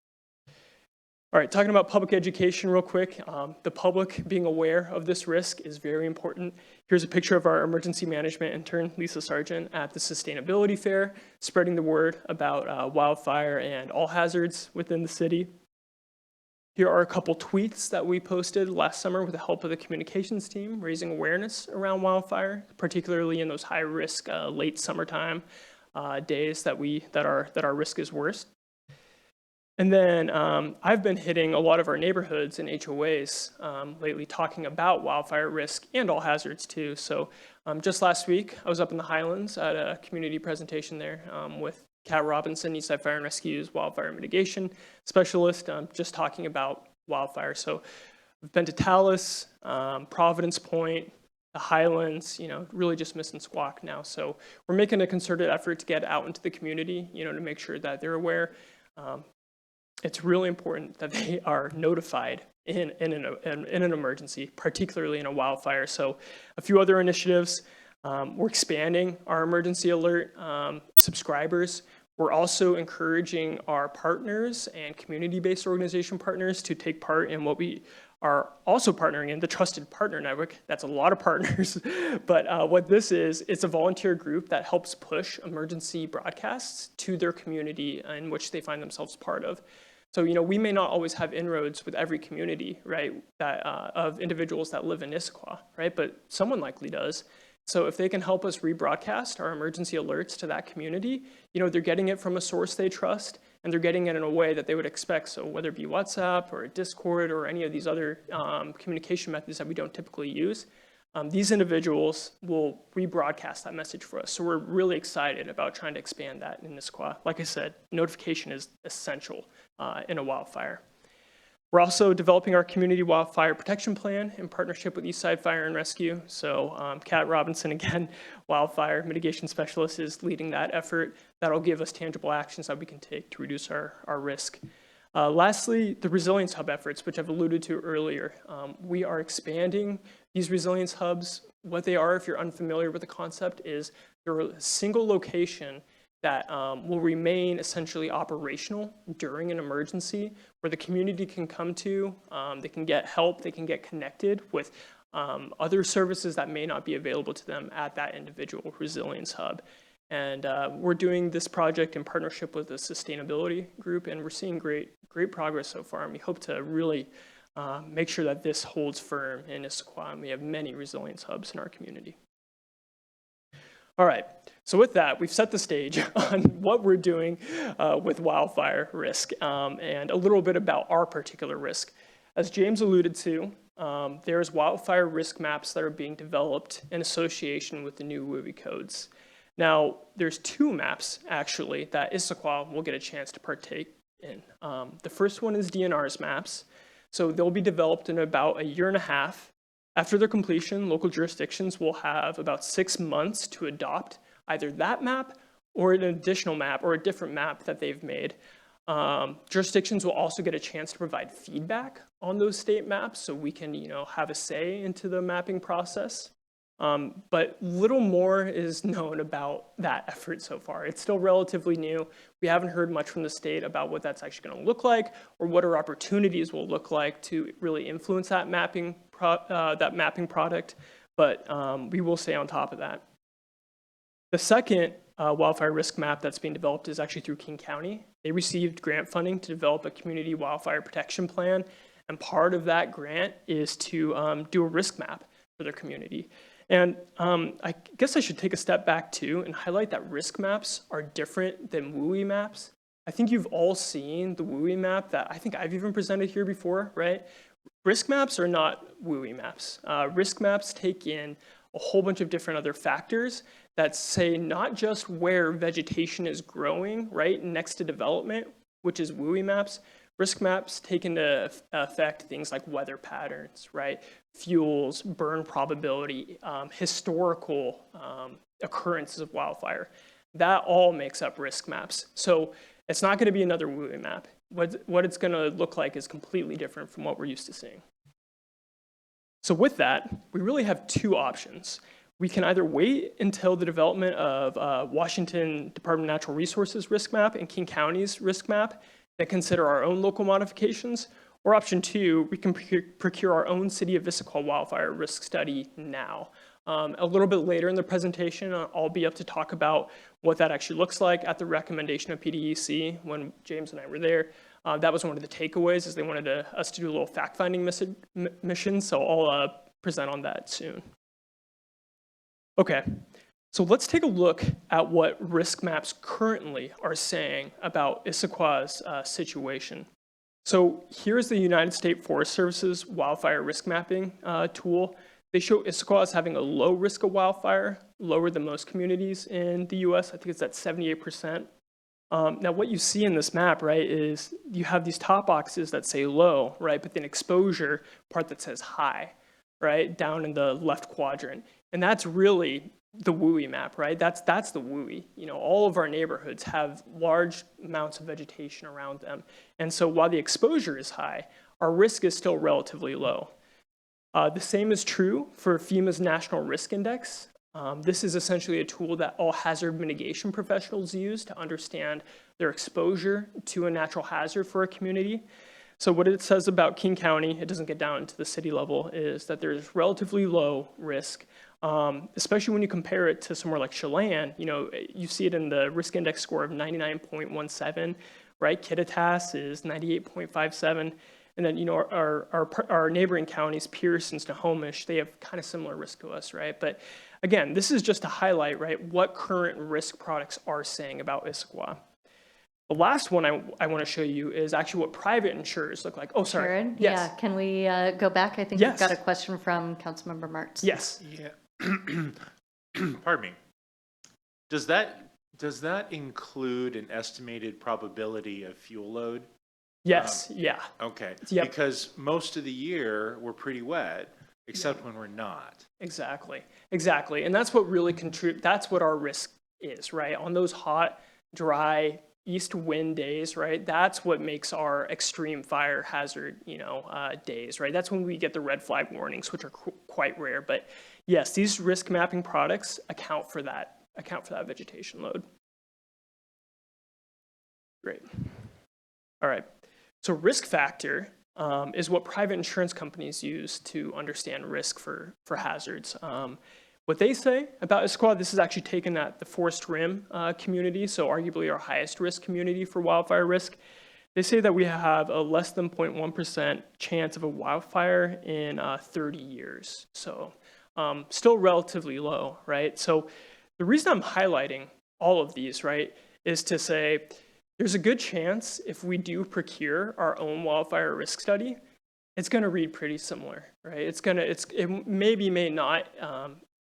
All right, talking about public education real quick. The public being aware of this risk is very important. Here's a picture of our emergency management intern, Lisa Sargent, at the Sustainability Fair, spreading the word about wildfire and all hazards within the city. Here are a couple tweets that we posted last summer with the help of the communications team, raising awareness around wildfire, particularly in those high-risk late summertime days that our risk is worst. And then I've been hitting a lot of our neighborhoods and HOAs lately, talking about wildfire risk and all hazards too. So just last week, I was up in the Highlands at a community presentation there with Kat Robinson, Eastside Fire and Rescue's wildfire mitigation specialist, just talking about wildfire. So I've been to Tallis, Providence Point, the Highlands, really just missing Squawk now. So we're making a concerted effort to get out into the community, to make sure that they're aware. It's really important that they are notified in an emergency, particularly in a wildfire. So a few other initiatives. We're expanding our emergency alert subscribers. We're also encouraging our partners and community-based organization partners to take part in what we are also partnering in, the Trusted Partner Network. That's a lot of partners. But what this is, it's a volunteer group that helps push emergency broadcasts to their community in which they find themselves part of. So, we may not always have inroads with every community, right, that, of individuals that live in Issaquah, right, but someone likely does. So if they can help us rebroadcast our emergency alerts to that community, they're getting it from a source they trust, and they're getting it in a way that they would expect. So whether it be WhatsApp or Discord or any of these other communication methods that we don't typically use, these individuals will rebroadcast that message for us. So we're really excited about trying to expand that in Issaquah. Like I said, notification is essential in a wildfire. We're also developing our community wildfire protection plan in partnership with Eastside Fire and Rescue. So Kat Robinson, again, wildfire mitigation specialist, is leading that effort. That'll give us tangible actions that we can take to reduce our risk. Lastly, the Resilience Hub efforts, which I've alluded to earlier. We are expanding these Resilience Hubs. What they are, if you're unfamiliar with the concept, is they're a single location that will remain essentially operational during an emergency, where the community can come to, they can get help, they can get connected with other services that may not be available to them at that individual Resilience Hub. And we're doing this project in partnership with the sustainability group, and we're seeing great progress so far. And we hope to really make sure that this holds firm in Issaquah, and we have many Resilience Hubs in our community. All right, so with that, we've set the stage on what we're doing with wildfire risk and a little bit about our particular risk. As James alluded to, there's wildfire risk maps that are being developed in association with the new WUI codes. Now, there's two maps, actually, that Issaquah will get a chance to partake in. The first one is DNR's maps. So they'll be developed in about a year and a half. After their completion, local jurisdictions will have about 6 months to adopt either that map or an additional map or a different map that they've made. Jurisdictions will also get a chance to provide feedback on those state maps, so we can, have a say into the mapping process. But little more is known about that effort so far. It's still relatively new. We haven't heard much from the state about what that's actually going to look like or what our opportunities will look like to really influence that mapping product, but we will stay on top of that. The second wildfire risk map that's being developed is actually through King County. They received grant funding to develop a community wildfire protection plan, and part of that grant is to do a risk map for their community. And I guess I should take a step back too and highlight that risk maps are different than WUI maps. I think you've all seen the WUI map that I think I've even presented here before, right? Risk maps are not WUI maps. Risk maps take in a whole bunch of different other factors that say not just where vegetation is growing, right, next to development, which is WUI maps. Risk maps take into effect things like weather patterns, right? Fuels, burn probability, historical occurrences of wildfire. That all makes up risk maps. So it's not going to be another WUI map. What it's going to look like is completely different from what we're used to seeing. So with that, we really have two options. We can either wait until the development of Washington Department of Natural Resources risk map and King County's risk map that consider our own local modifications, or option two, we can procure our own City of Issaquah wildfire risk study now. A little bit later in the presentation, I'll be up to talk about what that actually looks like at the recommendation of PDEC when James and I were there. That was one of the takeaways, is they wanted us to do a little fact-finding mission, so I'll present on that soon. Okay, so let's take a look at what risk maps currently are saying about Issaquah's situation. So here's the United States Forest Service's wildfire risk mapping tool. They show Issaquah as having a low risk of wildfire, lower than most communities in the US. I think it's at 78%. Now what you see in this map, right, is you have these top boxes that say low, right, but then exposure part that says high, right, down in the left quadrant. And that's really the WUI map, right? That's the WUI. You know, all of our neighborhoods have large amounts of vegetation around them. And so while the exposure is high, our risk is still relatively low. The same is true for FEMA's National Risk Index. This is essentially a tool that all hazard mitigation professionals use to understand their exposure to a natural hazard for a community. So what it says about King County, it doesn't get down to the city level, is that there's relatively low risk, especially when you compare it to somewhere like Chelan. You know, you see it in the risk index score of 99.17, right? Kittitas is 98.57. And then, you know, our neighboring counties, Pierce and Snohomish, they have kind of similar risk to us, right? But again, this is just to highlight, right, what current risk products are saying about Issaquah. The last one I want to show you is actually what private insurers look like. Oh, sorry. Sharon? Yes. Yeah, can we go back? I think Yes. we've got a question from Councilmember Martz. Yes. Yeah. Pardon me. Does that include an estimated probability of fuel load? Yes. Yeah. Okay. Yep. Because most of the year we're pretty wet, except when we're not. Exactly. Exactly. And that's what really that's what our risk is, right? On those hot, dry, east wind days, right? That's what makes our extreme fire hazard, you know, days, right? That's when we get the red flag warnings, which are quite rare. But yes, these risk mapping products account for that vegetation load. Great. All right. So risk factor is what private insurance companies use to understand risk for hazards. What they say about Issaquah, this is actually taken at the Forest Rim community, so arguably our highest risk community for wildfire risk. They say that we have a less than 0.1% chance of a wildfire in 30 years. So still relatively low, right? So the reason I'm highlighting all of these, right, is to say there's a good chance if we do procure our own wildfire risk study, it's going to read pretty similar, right? It maybe may not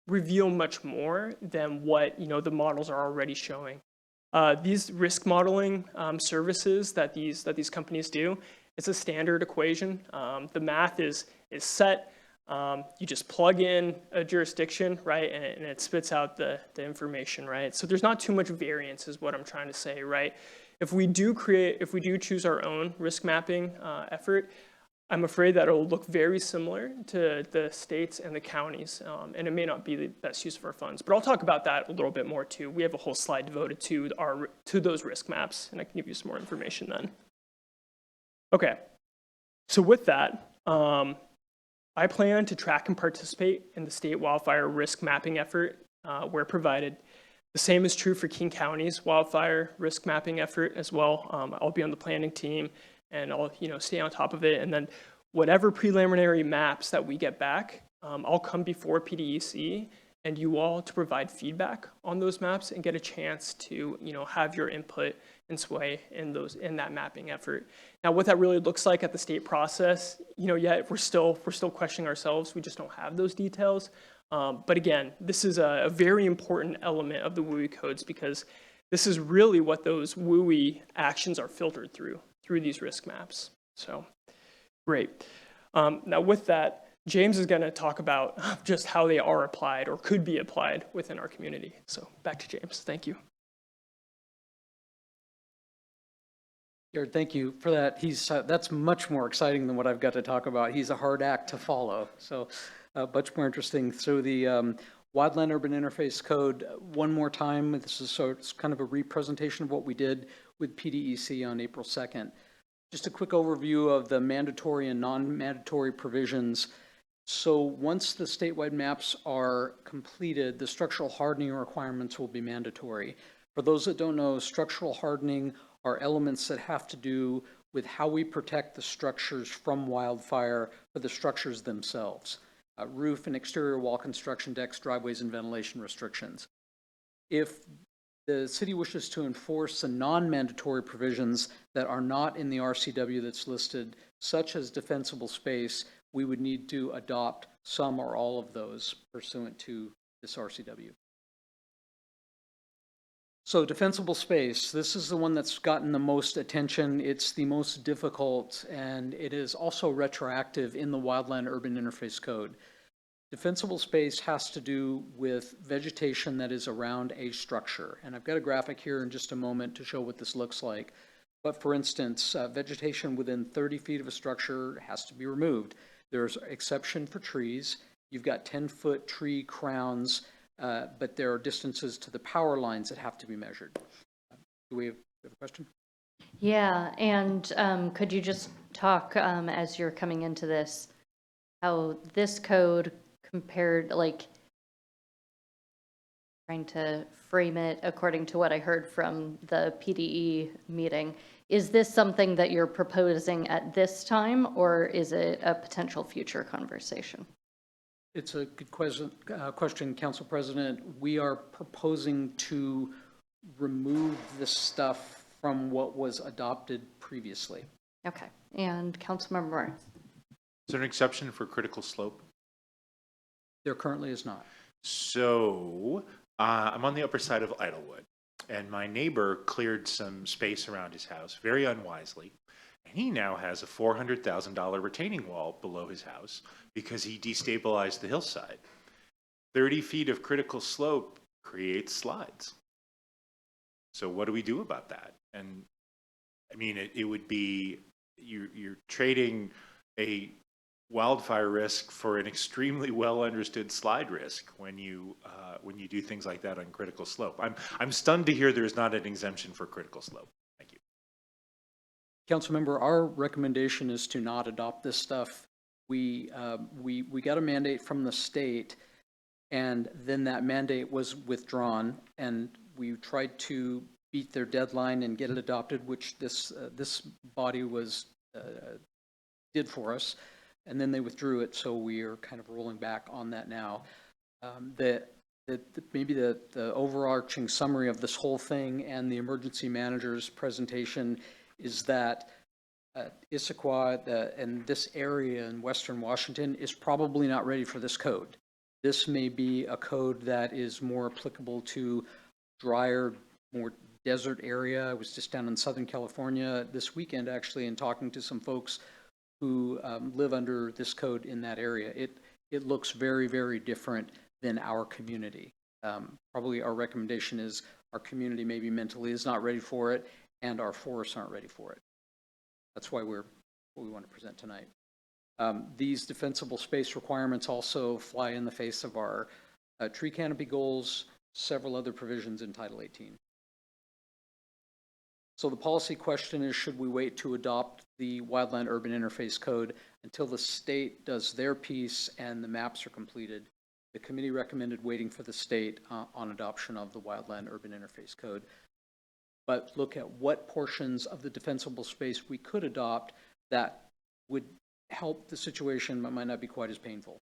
reveal much more than what, you know, the models are already showing. These risk modeling services that these companies do, it's a standard equation. The math is set. You just plug in a jurisdiction, right, and it spits out the information, right? So there's not too much variance, is what I'm trying to say, right? If we do choose our own risk mapping effort, I'm afraid that it'll look very similar to the states and the counties, and it may not be the best use of our funds. But I'll talk about that a little bit more too. We have a whole slide devoted to those risk maps, and I can give you some more information then. Okay, so with that, I plan to track and participate in the state wildfire risk mapping effort where provided. The same is true for King County's wildfire risk mapping effort as well. I'll be on the planning team, and I'll stay on top of it. And then whatever preliminary maps that we get back, I'll come before PDEC and you all to provide feedback on those maps and get a chance to have your input and sway in that mapping effort. Now, what that really looks like at the state process, yet we're still questioning ourselves. We just don't have those details. But again, this is a very important element of the WUI codes because this is really what those WUI actions are filtered through these risk maps. So, great. Now with that, James is going to talk about just how they are applied or could be applied within our community. So back to James. Thank you. Jared, thank you for that. That's much more exciting than what I've got to talk about. He's a hard act to follow, so much more interesting. So the Wildland Urban Interface Code, one more time, it's kind of a representation of what we did with PDEC on April 2nd. Just a quick overview of the mandatory and non-mandatory provisions. So once the statewide maps are completed, the structural hardening requirements will be mandatory. For those that don't know, structural hardening are elements that have to do with how we protect the structures from wildfire for the structures themselves. Roof and exterior wall construction, decks, driveways, and ventilation restrictions. If the city wishes to enforce the non-mandatory provisions that are not in the RCW that's listed, such as defensible space, we would need to adopt some or all of those pursuant to this RCW. So defensible space, this is the one that's gotten the most attention. It's the most difficult, and it is also retroactive in the Wildland Urban Interface Code. Defensible space has to do with vegetation that is around a structure. And I've got a graphic here in just a moment to show what this looks like. But for instance, vegetation within 30 feet of a structure has to be removed. There's exception for trees. You've got 10-foot tree crowns, but there are distances to the power lines that have to be measured. Do we have a question? Yeah, and could you just talk, as you're coming into this, how this code compared, like, trying to frame it according to what I heard from the PDE meeting, is this something that you're proposing at this time, or is it a potential future conversation? It's a good question, Council President. We are proposing to remove this stuff from what was adopted previously. Okay, and Councilmember Moore? Is there an exception for critical slope? There currently is not. So I'm on the upper side of Idlewood, and my neighbor cleared some space around his house very unwisely. And he now has a $400,000 retaining wall below his house because he destabilized the hillside. 30 feet of critical slope creates slides. So what do we do about that? And I mean, it would be, you're trading a wildfire risk for an extremely well understood slide risk when you do things like that on critical slope. I'm stunned to hear there is not an exemption for critical slope. Thank you. Councilmember, our recommendation is to not adopt this stuff. We got a mandate from the state, and then that mandate was withdrawn, and we tried to beat their deadline and get it adopted, which this body did for us. And then they withdrew it, so we are kind of rolling back on that now. Maybe the overarching summary of this whole thing and the emergency manager's presentation is that Issaquah and this area in Western Washington is probably not ready for this code. This may be a code that is more applicable to drier, more desert area. I was just down in Southern California this weekend, actually, and talking to some folks who live under this code in that area. It looks very, very different than our community. Probably our recommendation is our community maybe mentally is not ready for it, and our forests aren't ready for it. That's why what we want to present tonight. These defensible space requirements also fly in the face of our tree canopy goals, several other provisions in Title 18. So the policy question is, should we wait to adopt the Wildland Urban Interface Code until the state does their piece and the maps are completed? The committee recommended waiting for the state on adoption of the Wildland Urban Interface Code, but look at what portions of the defensible space we could adopt that would help the situation but might not be quite as painful.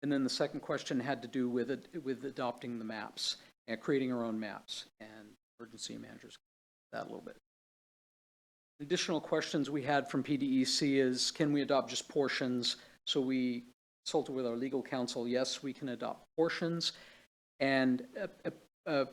And then the second question had to do with adopting the maps and creating our own maps, and emergency managers that a little bit. Additional questions we had from PDEC is, can we adopt just portions? So we consulted with our legal counsel. Yes, we can adopt portions. And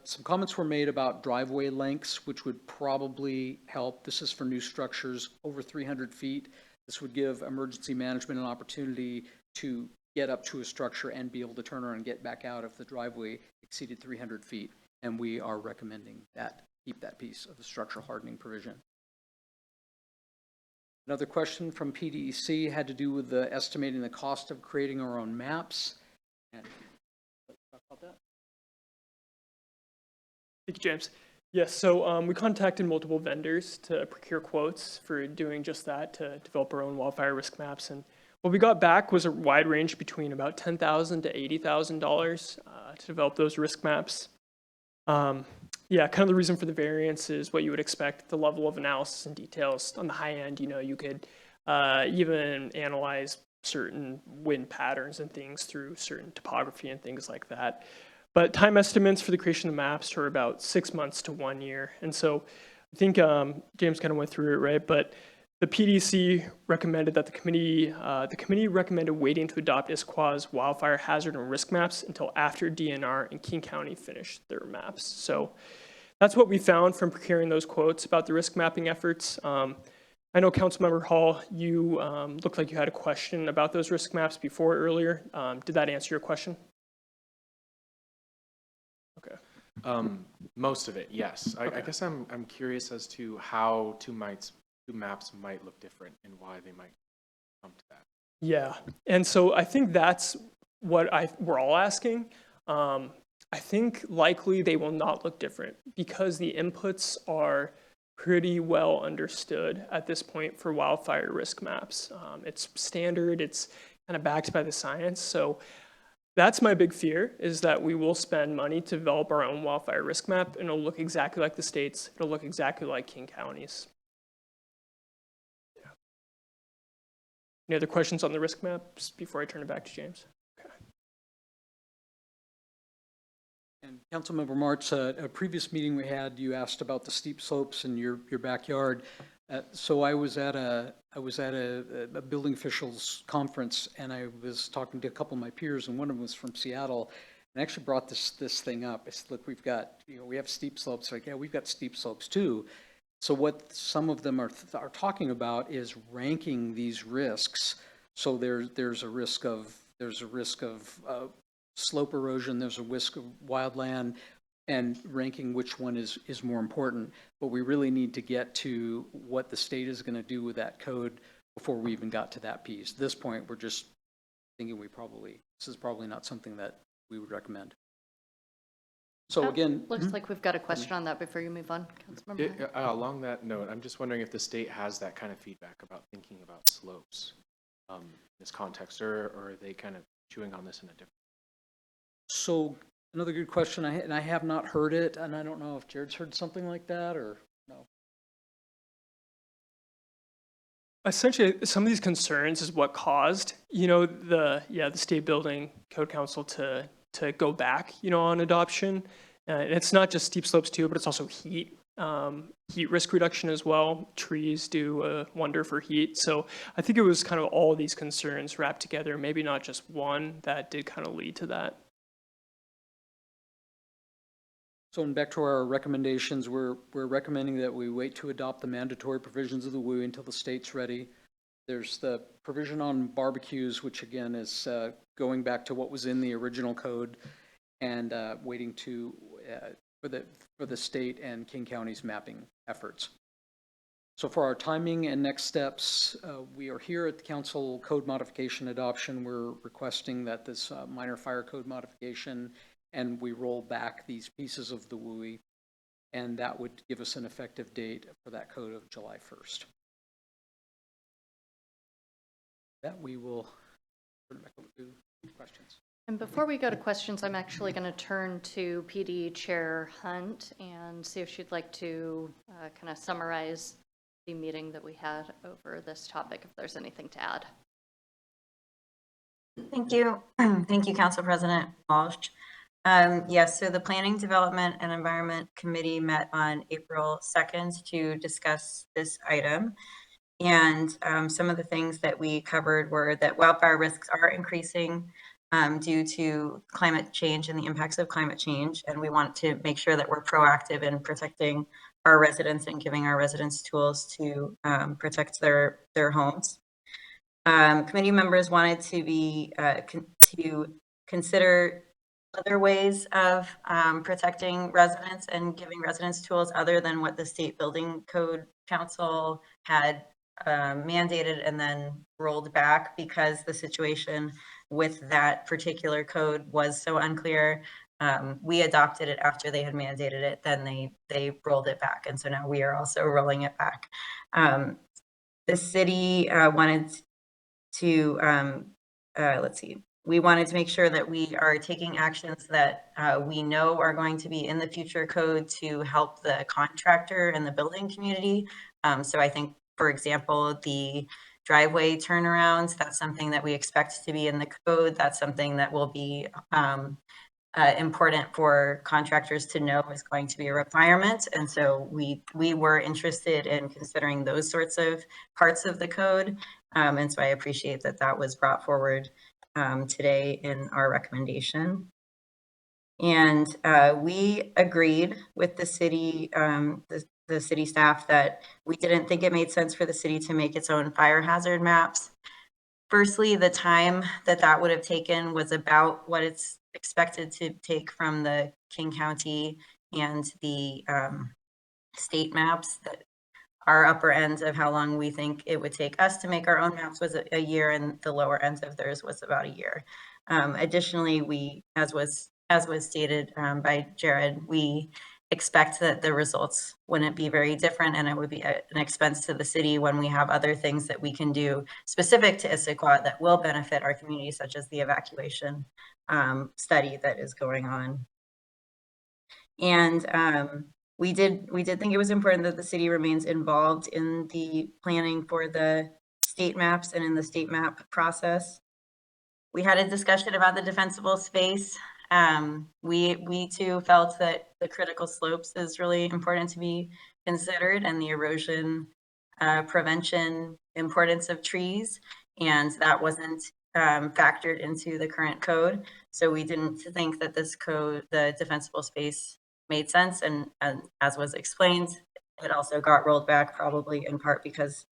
some comments were made about driveway lengths, which would probably help. This is for new structures over 300 feet. This would give emergency management an opportunity to get up to a structure and be able to turn around and get back out if the driveway exceeded 300 feet. And we are recommending that. Keep that piece of the structural hardening provision. Another question from PDEC had to do with the estimating the cost of creating our own maps. And let's talk about that. Thank you, James. Yes, so we contacted multiple vendors to procure quotes for doing just that, to develop our own wildfire risk maps. And what we got back was a wide range between about $10,000 to $80,000 to develop those risk maps. yeah, kind of the reason for the variance is what you would expect, the level of analysis and details. On the high end, you could even analyze certain wind patterns and things through certain topography and things like that. But time estimates for the creation of the maps are about 6 months to 1 year. And so I think James kind of went through it, right? But the PDC recommended that the committee recommended waiting to adopt ISQUA's wildfire hazard and risk maps until after DNR and King County finished their maps. So that's what we found from procuring those quotes about the risk mapping efforts. I know Councilmember Hall, you looked like you had a question about those risk maps before earlier. Did that answer your question? Okay. Most of it, yes. I guess I'm curious as to how two maps might look different and why they might come to that. Yeah, and so I think that's what we're all asking. I think likely they will not look different because the inputs are pretty well understood at this point for wildfire risk maps. It's standard, it's kind of backed by the science. So that's my big fear, is that we will spend money to develop our own wildfire risk map, and it'll look exactly like the state's. It'll look exactly like King County's. Yeah. Any other questions on the risk maps before I turn it back to James? And Councilmember Martz, a previous meeting we had, you asked about the steep slopes in your backyard. So I was at a building officials conference, and I was talking to a couple of my peers, and one of them was from Seattle, and I actually brought this thing up. I said, look, we have steep slopes. Like, yeah, we've got steep slopes too. So what some of them are talking about is ranking these risks. So there's a risk of slope erosion, there's a risk of wildland, and ranking which one is more important. But we really need to get to what the state is going to do with that code before we even got to that piece. At this point, we're just thinking this is probably not something that we would recommend. So again, Looks like we've got a question on that before you move on, Councilmember. Along that note, I'm just wondering if the state has that kind of feedback about thinking about slopes in this context, or are they kind of chewing on this in a different? So another good question, and I have not heard it, and I don't know if Jared's heard something like that or no. Essentially, some of these concerns is what caused, the state building code council to go back, on adoption. And it's not just steep slopes too, but it's also heat risk reduction as well. Trees do a wonder for heat. So I think it was kind of all of these concerns wrapped together, maybe not just one, that did kind of lead to that. So back to our recommendations, we're recommending that we wait to adopt the mandatory provisions of the WUI until the state's ready. There's the provision on barbecues, which again is going back to what was in the original code, and waiting for the state and King County's mapping efforts. So for our timing and next steps, we are here at the council code modification adoption. We're requesting that this minor fire code modification, and we roll back these pieces of the WUI, and that would give us an effective date for that code of July 1st. That we will turn back over to questions. And before we go to questions, I'm actually going to turn to PD Chair Hunt and see if she'd like to kind of summarize the meeting that we had over this topic, if there's anything to add. Thank you. Thank you, Council President Walsh. Yes, so the Planning, Development, and Environment Committee met on April 2nd to discuss this item. And some of the things that we covered were that wildfire risks are increasing due to climate change and the impacts of climate change. And we want to make sure that we're proactive in protecting our residents and giving our residents tools to protect their homes. Committee members wanted to be to consider other ways of protecting residents and giving residents tools other than what the State Building Code Council had mandated and then rolled back because the situation with that particular code was so unclear. We adopted it after they had mandated it, then they rolled it back. And so now we are also rolling it back. The city wanted to, let's see, we wanted to make sure that we are taking actions that we know are going to be in the future code to help the contractor and the building community. So I think, for example, the driveway turnarounds, that's something that we expect to be in the code. That's something that will be important for contractors to know is going to be a requirement. And so we were interested in considering those sorts of parts of the code. And so I appreciate that that was brought forward today in our recommendation. And we agreed with the city, the city staff, that we didn't think it made sense for the city to make its own fire hazard maps. Firstly, the time that that would have taken was about what it's expected to take from the King County and the state maps. That our upper ends of how long we think it would take us to make our own maps was a year, and the lower ends of theirs was about a year. Additionally, we, as was stated by Jared, we expect that the results wouldn't be very different, and it would be an expense to the city when we have other things that we can do specific to Issaquah that will benefit our community, such as the evacuation study that is going on. And we did think it was important that the city remains involved in the planning for the state maps and in the state map process. We had a discussion about the defensible space. We too felt that the critical slopes is really important to be considered, and the erosion prevention importance of trees, and that wasn't factored into the current code. So we didn't think that this code, the defensible space, made sense, and as was explained, it also got rolled back, probably in part because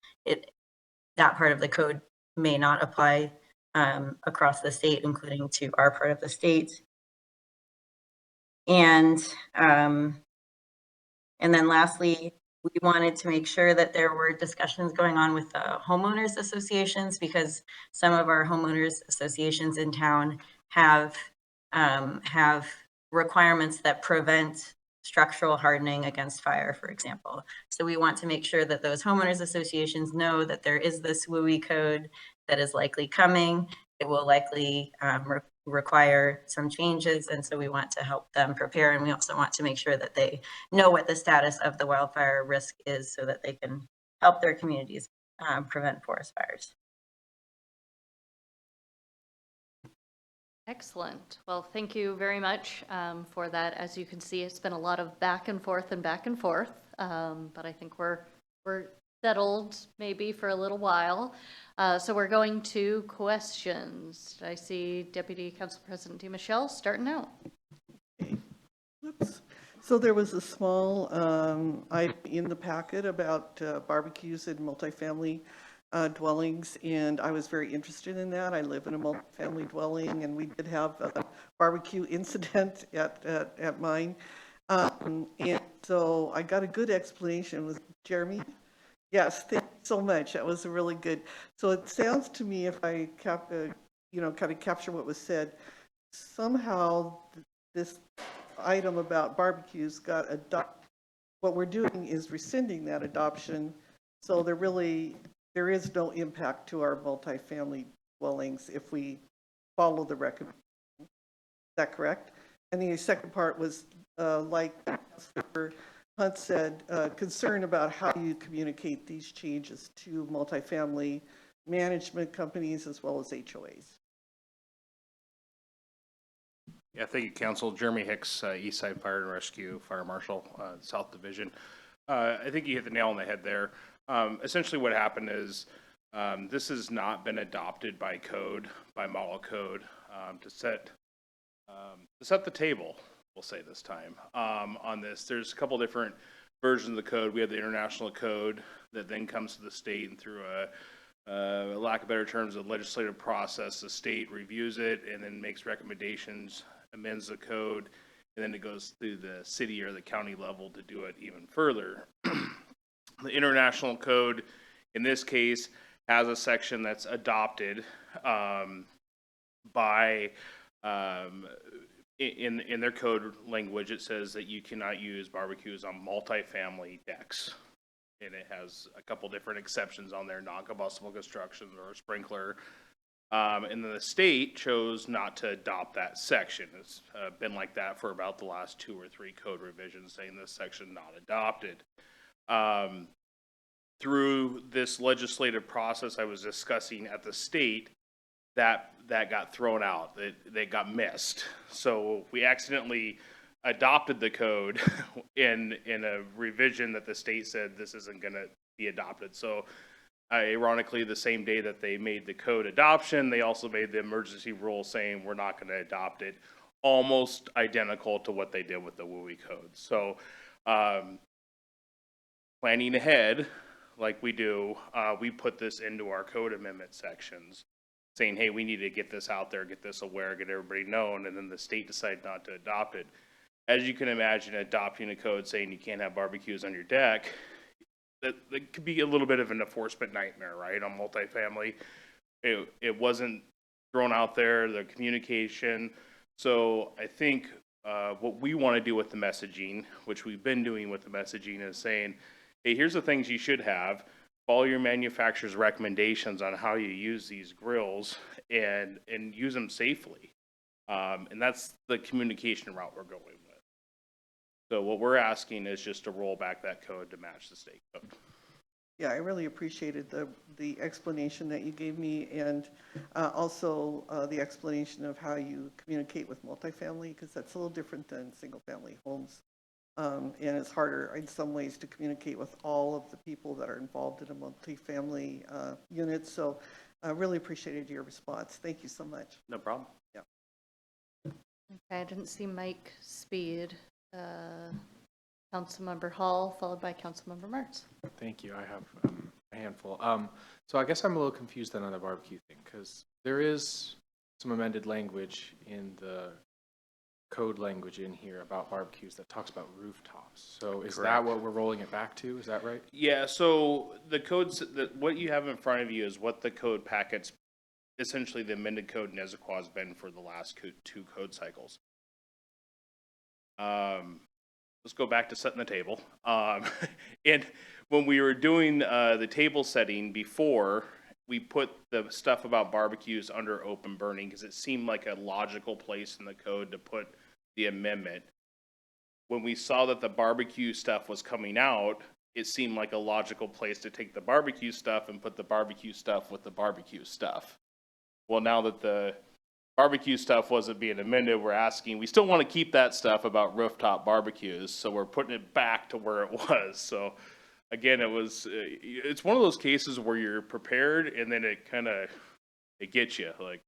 that part of the code may not apply across the state, including to our part of the state. And then lastly, we wanted to make sure that there were discussions going on with the homeowners associations, because some of our homeowners associations in town have requirements that prevent structural hardening against fire, for example. So we want to make sure that those homeowners associations know that there is this WUI code that is likely coming. It will likely require some changes, and so we want to help them prepare, and we also want to make sure that they know what the status of the wildfire risk is so that they can help their communities prevent forest fires. Excellent. Well, thank you very much for that. As you can see, it's been a lot of back and forth, but I think we're settled maybe for a little while. So we're going to questions. I see Deputy Council President DeMichelle starting out. Whoops. So there was a small item in the packet about barbecues in multifamily dwellings, and I was very interested in that. I live in a multifamily dwelling, and we did have a barbecue incident at mine. And so I got a good explanation with Jeremy. Yes, thank you so much. That was really good. So it sounds to me, if I kind of capture what was said, somehow this item about barbecues got adopted. What we're doing is rescinding that adoption. So there is no impact to our multifamily dwellings if we follow the recommendation. Is that correct? And the second part was like Councilor Hunt said, concern about how you communicate these changes to multifamily management companies as well as HOAs. Yeah, thank you, Council. Jeremy Hicks, Eastside Fire and Rescue, Fire Marshal, South Division. I think you hit the nail on the head there. Essentially what happened is this has not been adopted by code, by model code, to set the table, we'll say this time, on this. There's a couple different versions of the code. We have the international code that then comes to the state, and through a lack of better terms, a legislative process, the state reviews it and then makes recommendations, amends the code, and then it goes through the city or the county level to do it even further. The international code, in this case, has a section that's adopted by, in their code language, it says that you cannot use barbecues on multifamily decks. And it has a couple different exceptions on there, non-combustible construction or sprinkler, And then the state chose not to adopt that section. It's been like that for about the last 2 or 3 code revisions, saying this section not adopted. Through this legislative process I was discussing at the state, that got thrown out, that got missed. So we accidentally adopted the code in a revision that the state said this isn't going to be adopted. So ironically, the same day that they made the code adoption, they also made the emergency rule saying we're not going to adopt it, almost identical to what they did with the WUI code. So planning ahead, like we do, we put this into our code amendment sections, saying, hey, we need to get this out there, get this aware, get everybody known, and then the state decided not to adopt it. As you can imagine, adopting a code saying you can't have barbecues on your deck, that could be a little bit of an enforcement nightmare, right, on multifamily. It wasn't thrown out there, the communication. So I think what we want to do with the messaging, which we've been doing with the messaging, is saying, hey, here's the things you should have. Follow your manufacturer's recommendations on how you use these grills and use them safely. And that's the communication route we're going with. So what we're asking is just to roll back that code to match the state code. Yeah, I really appreciated the explanation that you gave me, and also the explanation of how you communicate with multifamily, because that's a little different than single-family homes. And it's harder in some ways to communicate with all of the people that are involved in a multifamily unit. So I really appreciated your response. Thank you so much. No problem. Yeah. Okay, I didn't see Mike Speed. Councilmember Hall, followed by Councilmember Mertz. Thank you. I have a handful. So I guess I'm a little confused then on the barbecue thing, because there is some amended language in the code language in here about barbecues that talks about rooftops. So is that what we're rolling it back to? Is that right? Yeah, so the codes, what you have in front of you is what the code packets, essentially the amended code in Issaquah has been for the last 2 code cycles. Let's go back to setting the table. And when we were doing the table setting before, we put the stuff about barbecues under open burning because it seemed like a logical place in the code to put the amendment. When we saw that the barbecue stuff was coming out, it seemed like a logical place to take the barbecue stuff and put the barbecue stuff with the barbecue stuff. Well, now that the barbecue stuff wasn't being amended, we're asking, we still want to keep that stuff about rooftop barbecues, so we're putting it back to where it was. So again, it's one of those cases where you're prepared and then it gets you like,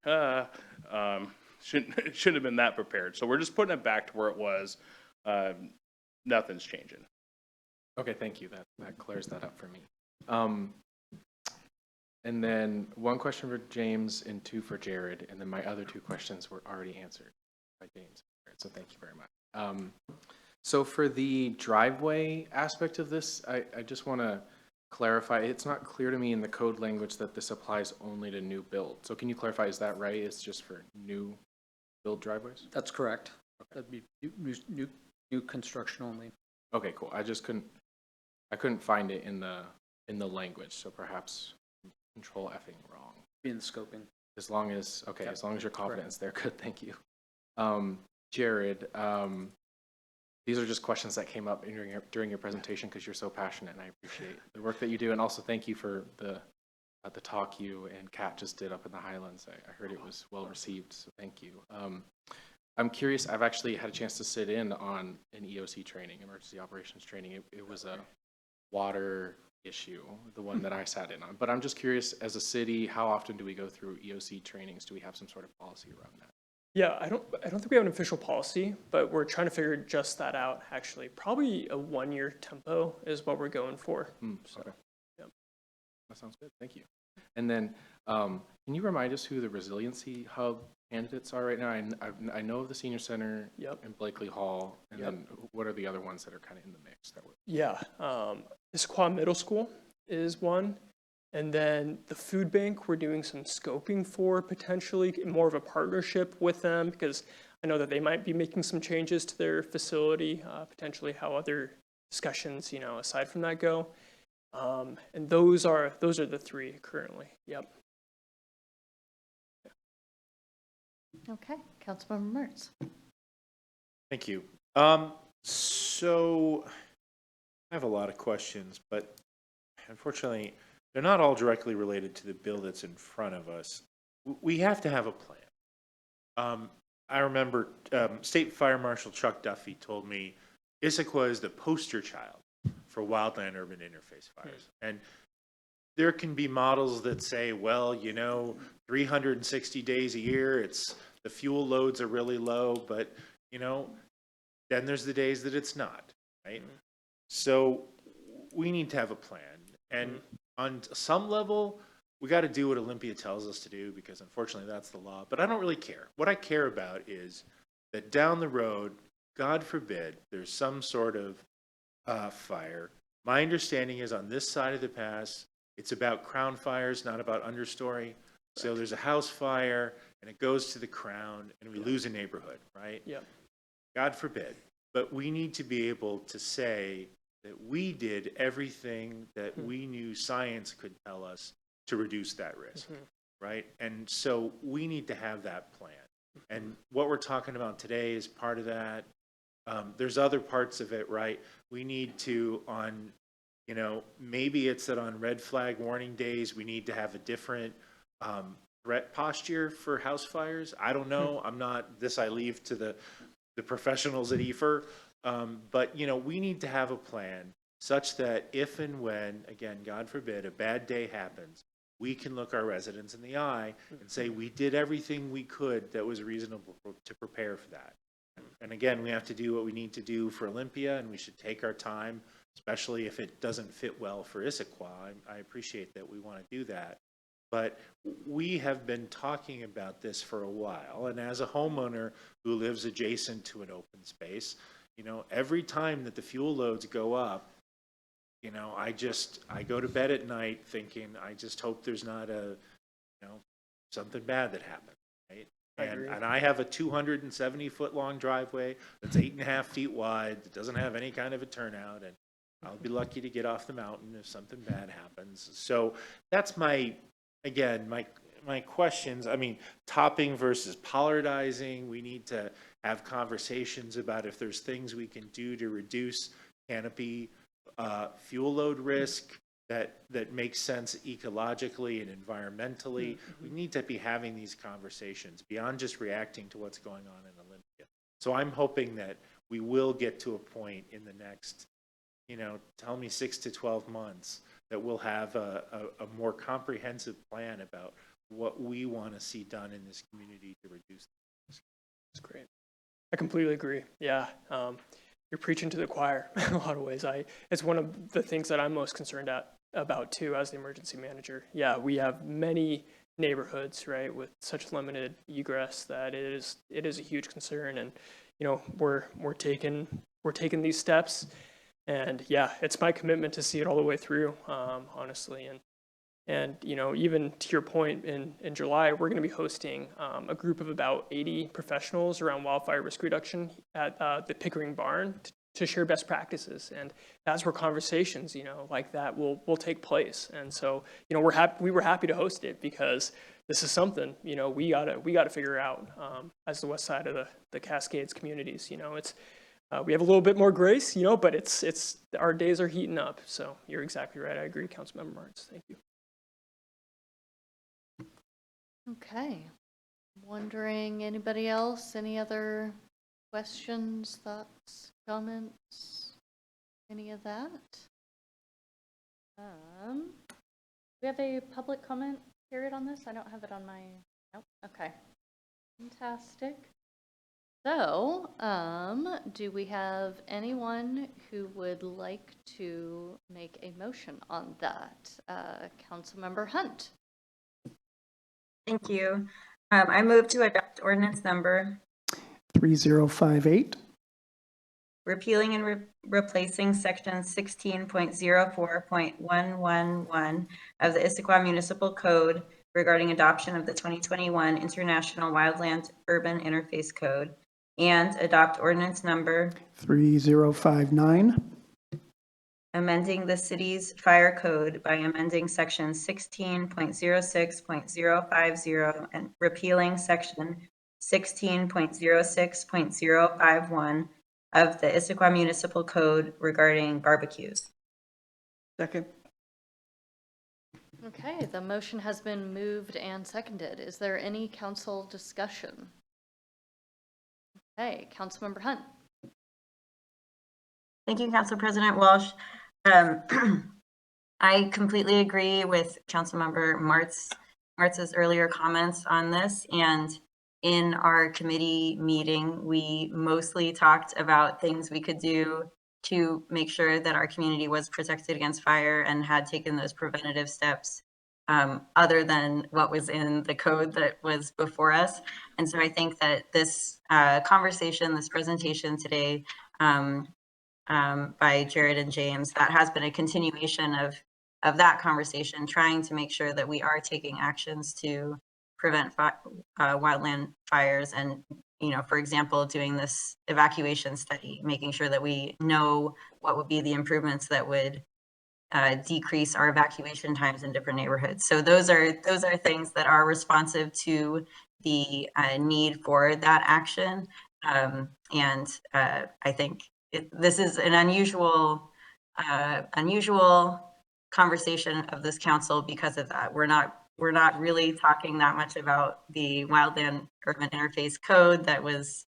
shouldn't have been that prepared. So we're just putting it back to where it was. Nothing's changing. Okay, thank you. That clears that up for me. And then 1 question for James and 2 for Jared, and then my other 2 questions were already answered by James. So thank you very much. So for the driveway aspect of this, I just want to clarify, it's not clear to me in the code language that this applies only to new build. So can you clarify, is that right? It's just for new build driveways? That's correct. That'd be new construction only. Okay, cool. I couldn't find it in the language, so perhaps control effing wrong. Be in the scoping. As long as you're confident it's there, good, thank you. Jared, these are just questions that came up during your presentation because you're so passionate, and I appreciate the work that you do, and also thank you for the talk you and Kat just did up in the Highlands. I heard it was well received, so thank you. I'm curious, I've actually had a chance to sit in on an EOC training, emergency operations training. It was a water issue, the one that I sat in on. But I'm just curious, as a city, how often do we go through EOC trainings? Do we have some sort of policy around that? Yeah, I don't think we have an official policy, but we're trying to figure just that out, actually. Probably a 1-year tempo is what we're going for. Okay. Yep. That sounds good. Thank you. And then can you remind us who the Resiliency Hub candidates are right now? I know of the Senior Center and Blakely Hall, and then what are the other ones that are kind of in the mix? Yeah, Issaquah Middle School is one. And then the food bank, we're doing some scoping for potentially more of a partnership with them, because I know that they might be making some changes to their facility, potentially how other discussions, aside from that go. And those are the 3 currently. Yep. Okay, Councilmember Mertz. Thank you. So I have a lot of questions, but unfortunately, they're not all directly related to the bill that's in front of us. We have to have a plan. I remember State Fire Marshal Chuck Duffy told me Issaquah is the poster child for wildland urban interface fires. And there can be models that say, well, 360 days a year, the fuel loads are really low, but then there's the days that it's not, right? So we need to have a plan. And on some level, we got to do what Olympia tells us to do, because unfortunately that's the law. But I don't really care. What I care about is that down the road, God forbid, there's some sort of fire. My understanding is on this side of the pass, it's about crown fires, not about understory. So there's a house fire and it goes to the crown and we lose a neighborhood, right? Yeah. God forbid. But we need to be able to say that we did everything that we knew science could tell us to reduce that risk, right? And so we need to have that plan. And what we're talking about today is part of that. There's other parts of it, right? We need to, maybe it's that on red flag warning days, we need to have a different threat posture for house fires. I don't know. I leave to the professionals at EFR. But, we need to have a plan such that if and when, again, God forbid, a bad day happens, we can look our residents in the eye and say, we did everything we could that was reasonable to prepare for that. And again, we have to do what we need to do for Olympia, and we should take our time, especially if it doesn't fit well for Issaquah. I appreciate that we want to do that. But we have been talking about this for a while, and as a homeowner who lives adjacent to an open space, every time that the fuel loads go up, I go to bed at night thinking, I just hope there's not something bad that happens, right? And I have a 270-foot long driveway that's 8.5 feet wide, that doesn't have any kind of a turnout, and I'll be lucky to get off the mountain if something bad happens. So that's my questions. Topping versus pollardizing. We need to have conversations about if there's things we can do to reduce canopy fuel load risk that makes sense ecologically and environmentally. We need to be having these conversations beyond just reacting to what's going on in Olympia. So I'm hoping that we will get to a point in the next, tell me 6 to 12 months, that we'll have a more comprehensive plan about what we want to see done in this community to reduce the risk. That's great. I completely agree. Yeah. You're preaching to the choir in a lot of ways. It's one of the things that I'm most concerned about too, as the emergency manager. Yeah, we have many neighborhoods, right, with such limited egress that it is a huge concern. And, we're taking these steps. And yeah, it's my commitment to see it all the way through, honestly. And even to your point, in July, we're going to be hosting a group of about 80 professionals around wildfire risk reduction at the Pickering Barn to share best practices. And that's where conversations, like that will take place. And so, we were happy to host it because this is something, we gotta figure out as the west side of the Cascades communities. It's we have a little bit more grace, but it's our days are heating up. So you're exactly right. I agree, Councilmember Martins. Thank you. Okay. Wondering, anybody else, any other questions, thoughts, comments, any of that? We have a public comment period on this? I don't have it on my, nope, okay. Fantastic. So, do we have anyone who would like to make a motion on that? Councilmember Hunt. Thank you. I move to adopt ordinance number 3058. repealing and replacing section 16.04.111 of the Issaquah Municipal Code regarding adoption of the 2021 International Wildland Urban Interface Code, and adopt ordinance number 3059. amending the city's fire code by amending section 16.06.050 and repealing section 16.06.051 of the Issaquah Municipal Code regarding barbecues. Second. Okay, the motion has been moved and seconded. Is there any council discussion? Okay, Councilmember Hunt. Thank you, Council President Walsh. I completely agree with Councilmember Martz's earlier comments on this. And in our committee meeting, we mostly talked about things we could do to make sure that our community was protected against fire and had taken those preventative steps other than what was in the code that was before us. And so I think that this conversation, this presentation today by Jared and James, that has been a continuation of that conversation, trying to make sure that we are taking actions to prevent wildland fires and, you know, for example, doing this evacuation study, making sure that we know what would be the improvements that would decrease our evacuation times in different neighborhoods. So those are things that are responsive to the need for that action. And I think this is an unusual conversation of this council because of that. We're not really talking that much about the wildland urban interface code that was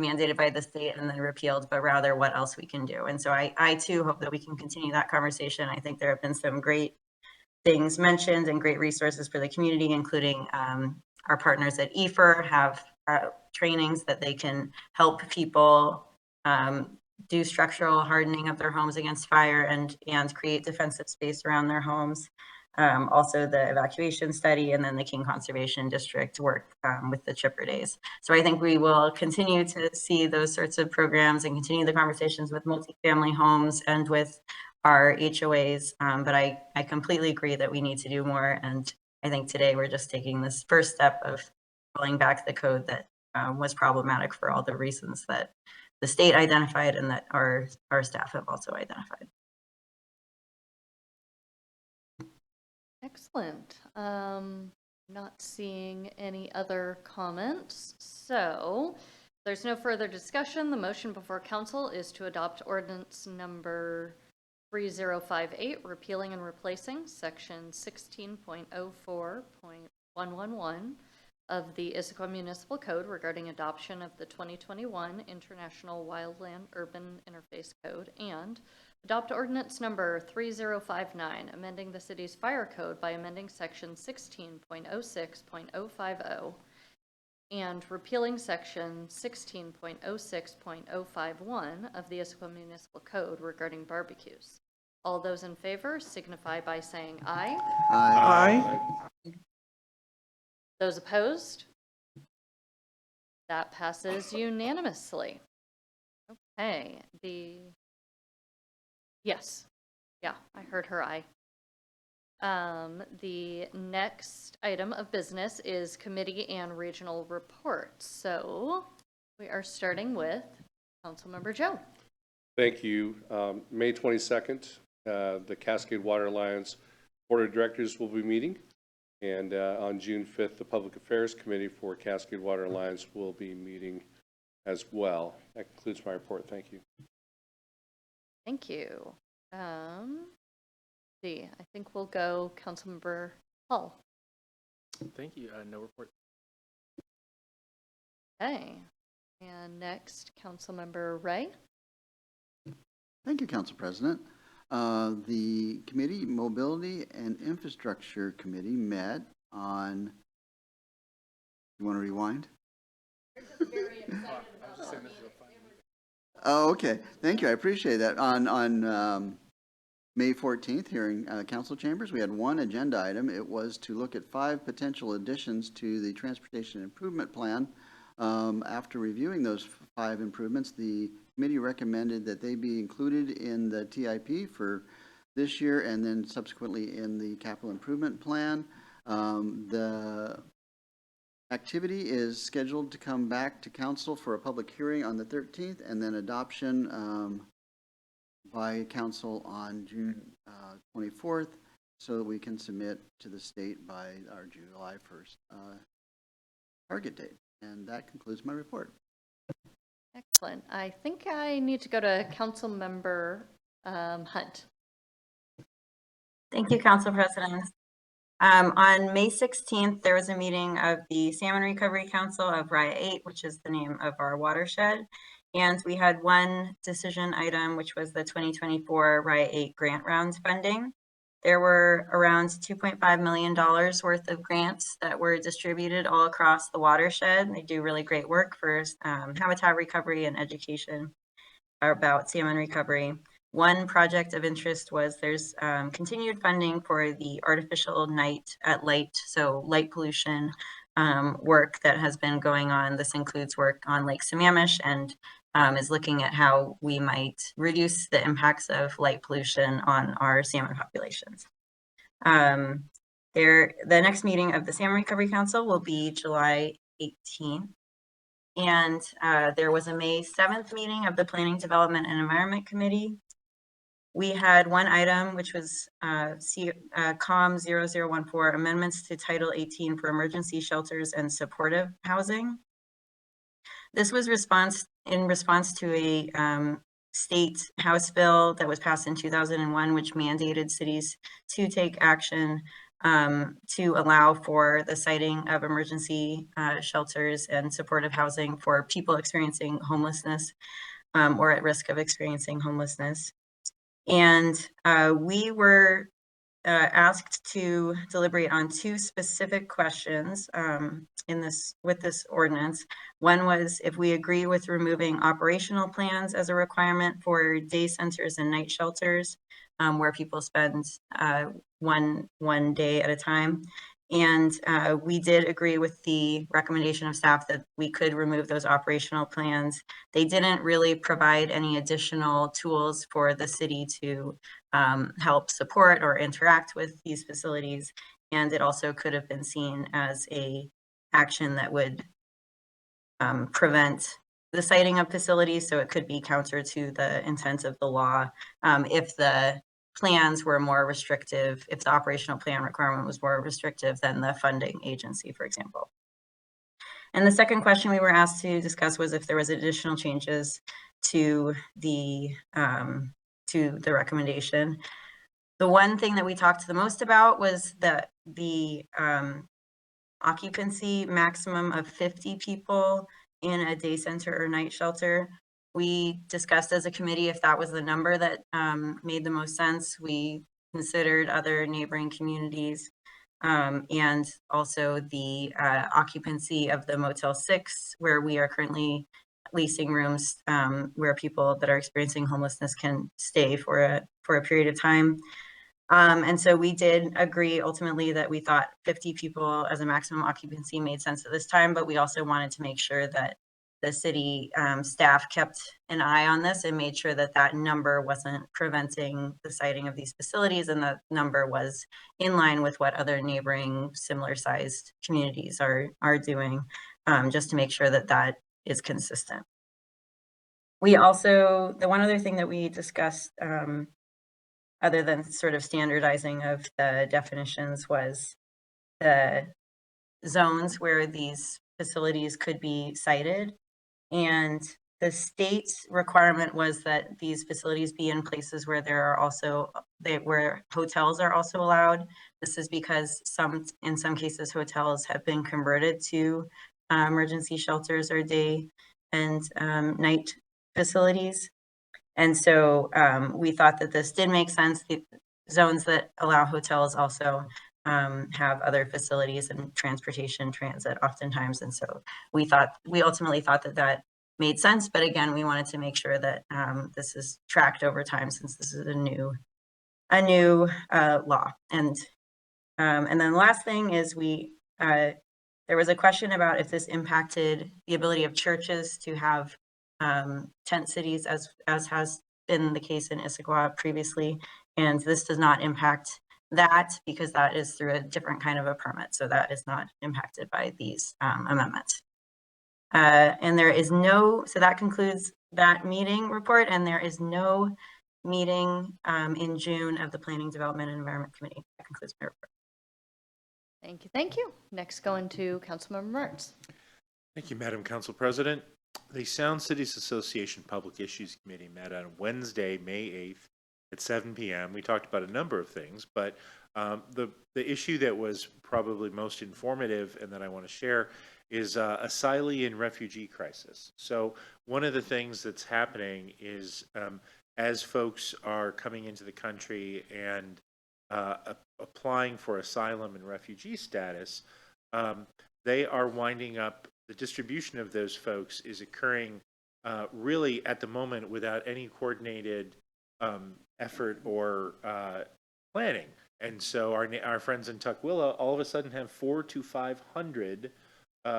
mandated by the state and then repealed, but rather what else we can do. And so I too hope that we can continue that conversation. I think there have been some great things mentioned and great resources for the community, including our partners at EFR have trainings that they can help people do structural hardening of their homes against fire and create defensive space around their homes. Also the evacuation study, and then the King Conservation District work with the Chipper Days. So I think we will continue to see those sorts of programs and continue the conversations with multifamily homes and with our HOAs. But I completely agree that we need to do more. And I think today we're just taking this first step of rolling back the code that was problematic for all the reasons that the state identified and that our staff have also identified. Excellent. Not seeing any other comments. So if there's no further discussion. The motion before council is to adopt ordinance number 3058, repealing and replacing section 16.04.111 of the Issaquah Municipal Code regarding adoption of the 2021 International Wildland Urban Interface Code, and adopt ordinance number 3059, amending the city's fire code by amending section 16.06.050 and repealing section 16.06.051 of the Issaquah Municipal Code regarding barbecues. All those in favor signify by saying aye. Aye. Those opposed? That passes unanimously. Okay, yes, yeah, I heard her aye. The next item of business is committee and regional reports. So we are starting with Councilmember Joe. Thank you. May 22nd, the Cascade Water Alliance Board of Directors will be meeting. And on June 5th, the Public Affairs Committee for Cascade Water Alliance will be meeting as well. That concludes my report. Thank you. Thank you. I think we'll go Councilmember Hull. Thank you. No report. Okay. And next, Councilmember Ray. Thank you, Council President. The Committee Mobility and Infrastructure Committee met on, you want to rewind? Oh, okay. Thank you. I appreciate that. On May 14th, here in council chambers, we had one agenda item. It was to look at 5 potential additions to the Transportation Improvement Plan. After reviewing those 5 improvements, the committee recommended that they be included in the TIP for this year and then subsequently in the Capital Improvement Plan. The activity is scheduled to come back to council for a public hearing on the 13th and then adoption by council on June 24th so that we can submit to the state by our July 1st target date. And that concludes my report. Excellent. I think I need to go to Councilmember Hunt. Thank you, Council President. On May 16th, there was a meeting of the Salmon Recovery Council of RIA 8, which is the name of our watershed. And we had one decision item, which was the 2024 RIA 8 grant round funding. There were around $2.5 million worth of grants that were distributed all across the watershed. They do really great work for habitat recovery and education about salmon recovery. One project of interest was there's continued funding for the artificial night at light, so light pollution work that has been going on. This includes work on Lake Sammamish and is looking at how we might reduce the impacts of light pollution on our salmon populations. The next meeting of the Salmon Recovery Council will be July 18th. And there was a May 7th meeting of the Planning, Development, and Environment Committee. We had one item, which was COM 0014, amendments to Title 18 for emergency shelters and supportive housing. This was in response to a state House bill that was passed in 2001, which mandated cities to take action to allow for the siting of emergency shelters and supportive housing for people experiencing homelessness or at risk of experiencing homelessness. And we were asked to deliberate on two specific questions with this ordinance. One was if we agree with removing operational plans as a requirement for day centers and night shelters, where people spend one day at a time. And we did agree with the recommendation of staff that we could remove those operational plans. They didn't really provide any additional tools for the city to help support or interact with these facilities. And it also could have been seen as a action that would prevent the siting of facilities. So it could be counter to the intent of the law if the plans were more restrictive, if the operational plan requirement was more restrictive than the funding agency, for example. And the second question we were asked to discuss was if there was additional changes to the recommendation. The one thing that we talked the most about was that the occupancy maximum of 50 people in a day center or night shelter. We discussed as a committee if that was the number that made the most sense. We considered other neighboring communities and also the occupancy of the Motel 6, where we are currently leasing rooms where people that are experiencing homelessness can stay for a period of time. And so we did agree ultimately that we thought 50 people as a maximum occupancy made sense at this time, but we also wanted to make sure that the city staff kept an eye on this and made sure that that number wasn't preventing the siting of these facilities, and that number was in line with what other neighboring similar sized communities are doing, just to make sure that that is consistent. We also, the one other thing that we discussed other than sort of standardizing of the definitions was the zones where these facilities could be sited. And the state's requirement was that these facilities be in places where there are also, where hotels are also allowed. This is because in some cases, hotels have been converted to emergency shelters or day and night facilities. And so we thought that this did make sense. The zones that allow hotels also have other facilities and transportation, transit oftentimes. And so we ultimately thought that that made sense. But again, we wanted to make sure that this is tracked over time, since this is a new law. And then the last thing is there was a question about if this impacted the ability of churches to have tent cities as has been the case in Issaquah previously. And this does not impact that, because that is through a different kind of a permit. So that is not impacted by these amendments. And there is no, so that concludes that meeting report, and there is no meeting in June of the Planning, Development, and Environment Committee. That concludes my report. Thank you. Thank you. Next, going to Councilmember Mertz. Thank you, Madam Council President. The Sound Cities Association Public Issues Committee met on Wednesday, May 8th at 7 p.m. We talked about a number of things, but the issue that was probably most informative and that I want to share is asylee and refugee crisis. So one of the things that's happening is as folks are coming into the country and applying for asylum and refugee status, they are winding up, the distribution of those folks is occurring really at the moment without any coordinated effort or planning. And so our friends in Tukwila all of a sudden have 400 to 500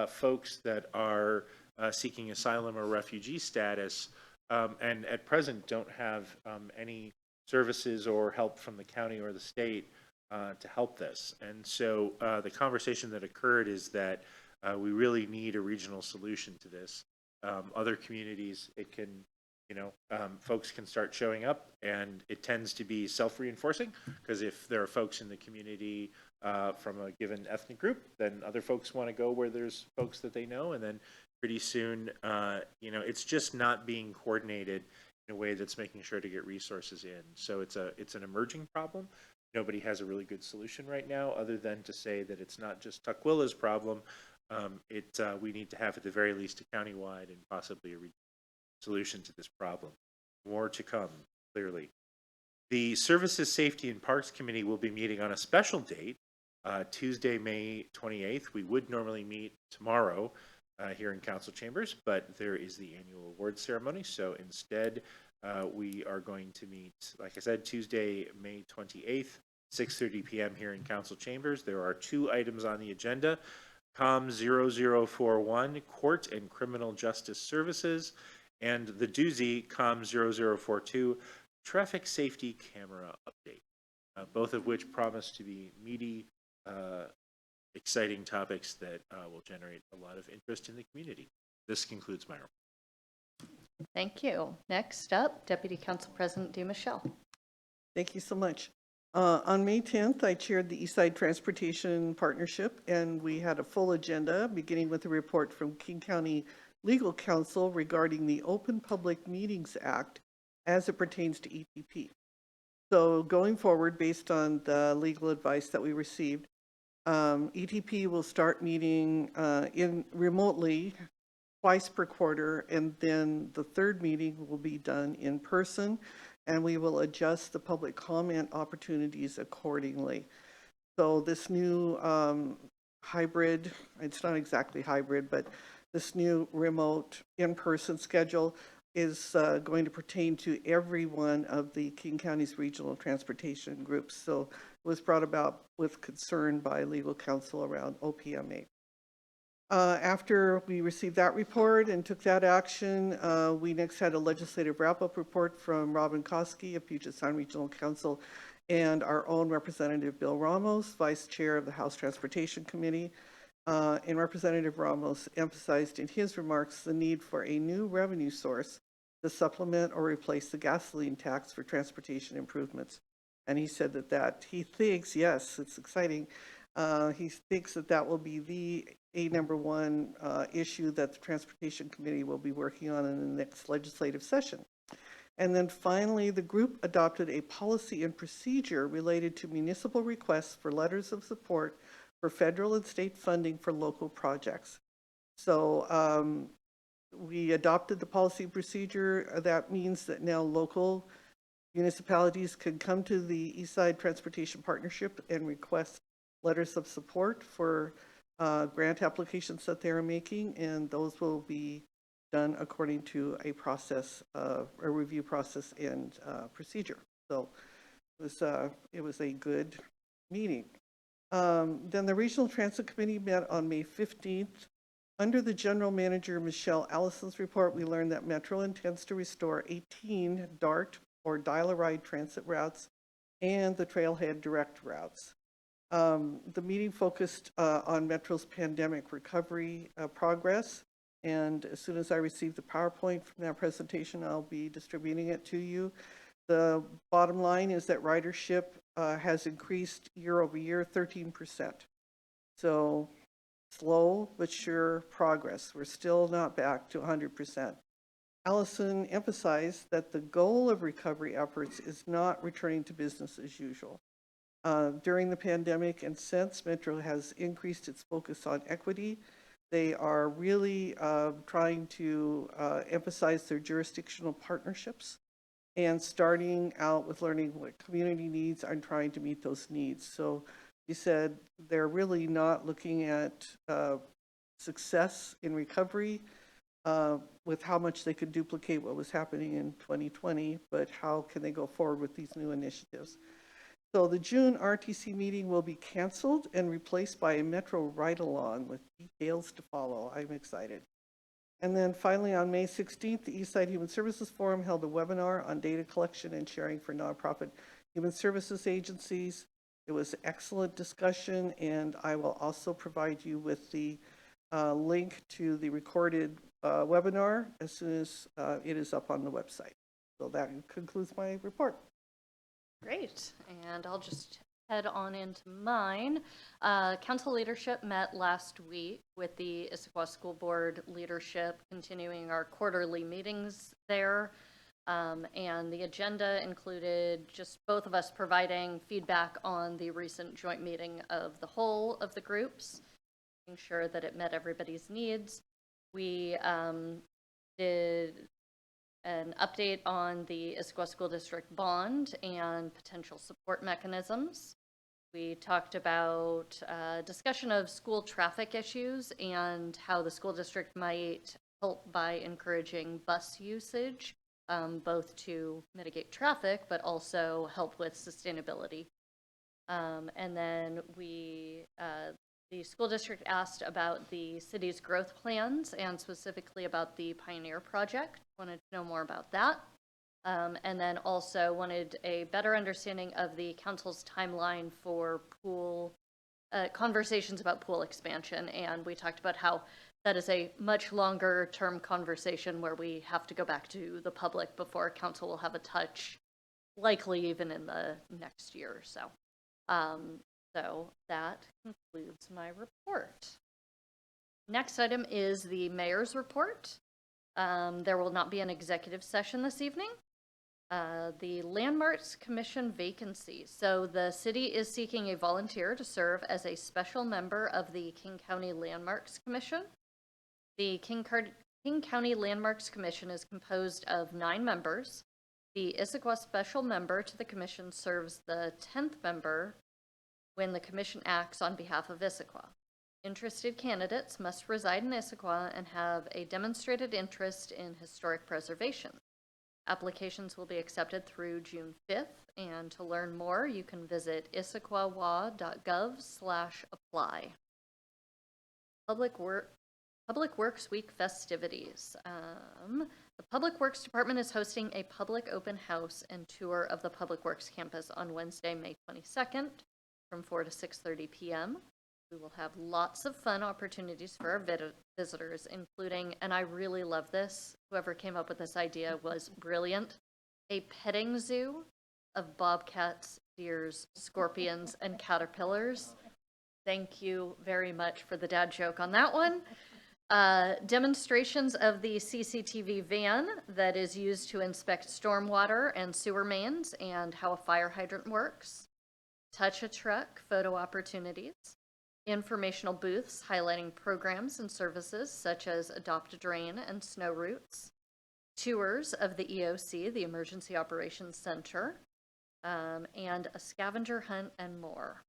folks that are seeking asylum or refugee status, and at present don't have any services or help from the county or the state to help this. And so the conversation that occurred is that we really need a regional solution to this. Other communities, it can, folks can start showing up, and it tends to be self-reinforcing, because if there are folks in the community from a given ethnic group, then other folks want to go where there's folks that they know, and then pretty soon, it's just not being coordinated in a way that's making sure to get resources in. So it's an emerging problem. Nobody has a really good solution right now, other than to say that it's not just Tukwila's problem. We need to have at the very least a countywide and possibly a regional solution to this problem. More to come, clearly. The Services, Safety, and Parks Committee will be meeting on a special date, Tuesday, May 28th. We would normally meet tomorrow here in council chambers, but there is the annual awards ceremony. So instead, we are going to meet, like I said, Tuesday, May 28th, 6:30 p.m. here in council chambers. There are 2 items on the agenda: COM 0041, Court and Criminal Justice Services, and the doozy COM 0042, Traffic Safety Camera Update, both of which promise to be meaty, exciting topics that will generate a lot of interest in the community. This concludes my remarks. Thank you. Next up, Deputy Council President DeMichelle. Thank you so much. On May 10th, I chaired the Eastside Transportation Partnership, and we had a full agenda, beginning with a report from King County Legal Counsel regarding the Open Public Meetings Act as it pertains to EPP. So going forward, based on the legal advice that we received, ETP will start meeting remotely twice per quarter, and then the third meeting will be done in person, and we will adjust the public comment opportunities accordingly. So this new hybrid, it's not exactly hybrid, but this new remote in-person schedule is going to pertain to every one of the King County's regional transportation groups. So it was brought about with concern by legal counsel around OPMA. After we received that report and took that action, we next had a legislative wrap-up report from Robin Koski of Puget Sound Regional Council and our own Representative Bill Ramos, Vice Chair of the House Transportation Committee. And Representative Ramos emphasized in his remarks the need for a new revenue source to supplement or replace the gasoline tax for transportation improvements. And he said that he thinks, yes, it's exciting, he thinks that will be a number one issue that the Transportation Committee will be working on in the next legislative session. And then finally, the group adopted a policy and procedure related to municipal requests for letters of support for federal and state funding for local projects. So we adopted the policy and procedure. That means that now local municipalities can come to the Eastside Transportation Partnership and request letters of support for grant applications that they're making, and those will be done according to a process, a review process and procedure. So it was a good meeting. Then the Regional Transit Committee met on May 15th. Under the General Manager Michelle Allison's report, we learned that Metro intends to restore 18 DART or dial-a-ride transit routes and the Trailhead Direct routes. The meeting focused on Metro's pandemic recovery progress, and as soon as I receive the PowerPoint from that presentation, I'll be distributing it to you. The bottom line is that ridership has increased year over year 13%. So slow but sure progress. We're still not back to 100%. Allison emphasized that the goal of recovery efforts is not returning to business as usual. During the pandemic and since, Metro has increased its focus on equity. They are really trying to emphasize their jurisdictional partnerships and starting out with learning what community needs and trying to meet those needs. So he said they're really not looking at success in recovery with how much they could duplicate what was happening in 2020, but how can they go forward with these new initiatives. So the June RTC meeting will be canceled and replaced by a Metro ride-along with details to follow. I'm excited. And then finally, on May 16th, the Eastside Human Services Forum held a webinar on data collection and sharing for nonprofit human services agencies. It was an excellent discussion, and I will also provide you with the link to the recorded webinar as soon as it is up on the website. So that concludes my report. Great, and I'll just head on into mine. Council leadership met last week with the Issaquah School Board leadership, continuing our quarterly meetings there. And the agenda included just both of us providing feedback on the recent joint meeting of the whole of the groups, making sure that it met everybody's needs. We did an update on the Issaquah School District bond and potential support mechanisms. We talked about discussion of school traffic issues and how the school district might help by encouraging bus usage, both to mitigate traffic, but also help with sustainability. And then the school district asked about the city's growth plans and specifically about the Pioneer Project. Wanted to know more about that. And then also wanted a better understanding of the council's timeline for pool conversations about pool expansion. And we talked about how that is a much longer term conversation where we have to go back to the public before council will have a touch, likely even in the next year or so. So that concludes my report. Next item is the mayor's report. There will not be an executive session this evening. The Landmarks Commission vacancy. So the city is seeking a volunteer to serve as a special member of the King County Landmarks Commission. The King County Landmarks Commission is composed of 9 members. The Issaquah special member to the commission serves the 10th member when the commission acts on behalf of Issaquah. Interested candidates must reside in Issaquah and have a demonstrated interest in historic preservation. Applications will be accepted through June 5th, and to learn more, you can visit issaquahwa.gov/apply. Public Works Week festivities. The Public Works Department is hosting a public open house and tour of the Public Works campus on Wednesday, May 22nd from 4 to 6:30 p.m. We will have lots of fun opportunities for our visitors, including, and I really love this, whoever came up with this idea was brilliant, a petting zoo of bobcats, deers, scorpions, and caterpillars. Thank you very much for the dad joke on that one. Demonstrations of the CCTV van that is used to inspect stormwater and sewer mains and how a fire hydrant works. Touch a Truck photo opportunities. Informational booths highlighting programs and services such as Adopt a Drain and Snow Routes. Tours of the EOC, the Emergency Operations Center, and a scavenger hunt and more.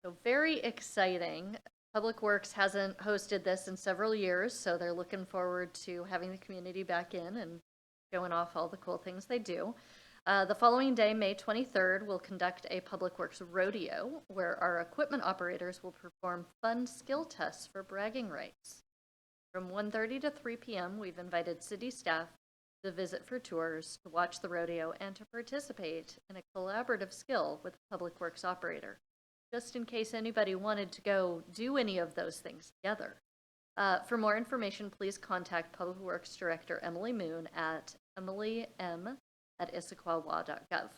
So very exciting. Public Works hasn't hosted this in several years, so they're looking forward to having the community back in and showing off all the cool things they do. The following day, May 23rd, we'll conduct a Public Works rodeo where our equipment operators will perform fun skill tests for bragging rights. From 1:30 to 3 p.m., we've invited city staff to visit for tours, to watch the rodeo, and to participate in a collaborative skill with a Public Works operator, just in case anybody wanted to go do any of those things together. For more information, please contact Public Works Director Emily Moon at emilym@issaquahwa.gov.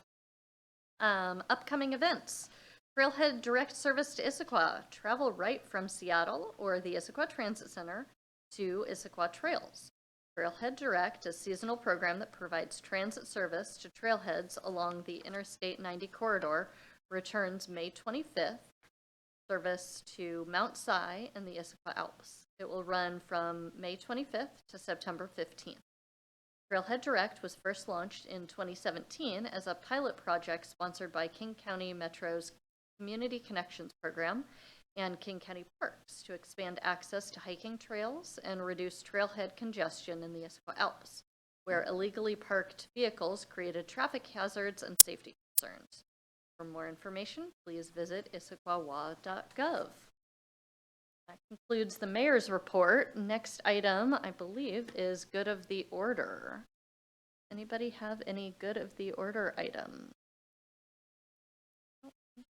Upcoming events. Trailhead direct service to Issaquah. Travel right from Seattle or the Issaquah Transit Center to Issaquah Trails. Trailhead Direct, a seasonal program that provides transit service to trailheads along the Interstate 90 corridor, returns May 25th. Service to Mount Si and the Issaquah Alps. It will run from May 25th to September 15th. Trailhead Direct was first launched in 2017 as a pilot project sponsored by King County Metro's Community Connections Program and King County Parks to expand access to hiking trails and reduce trailhead congestion in the Issaquah Alps, where illegally parked vehicles created traffic hazards and safety concerns. For more information, please visit issaquahwa.gov. That concludes the mayor's report. Next item, I believe, is good of the order. Anybody have any good of the order items?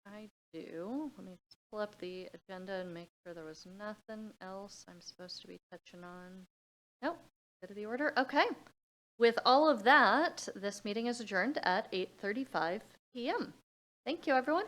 I do. Let me just pull up the agenda and make sure there was nothing else I'm supposed to be touching on. Nope, good of the order. Okay. With all of that, this meeting is adjourned at 8:35 p.m. Thank you, everyone.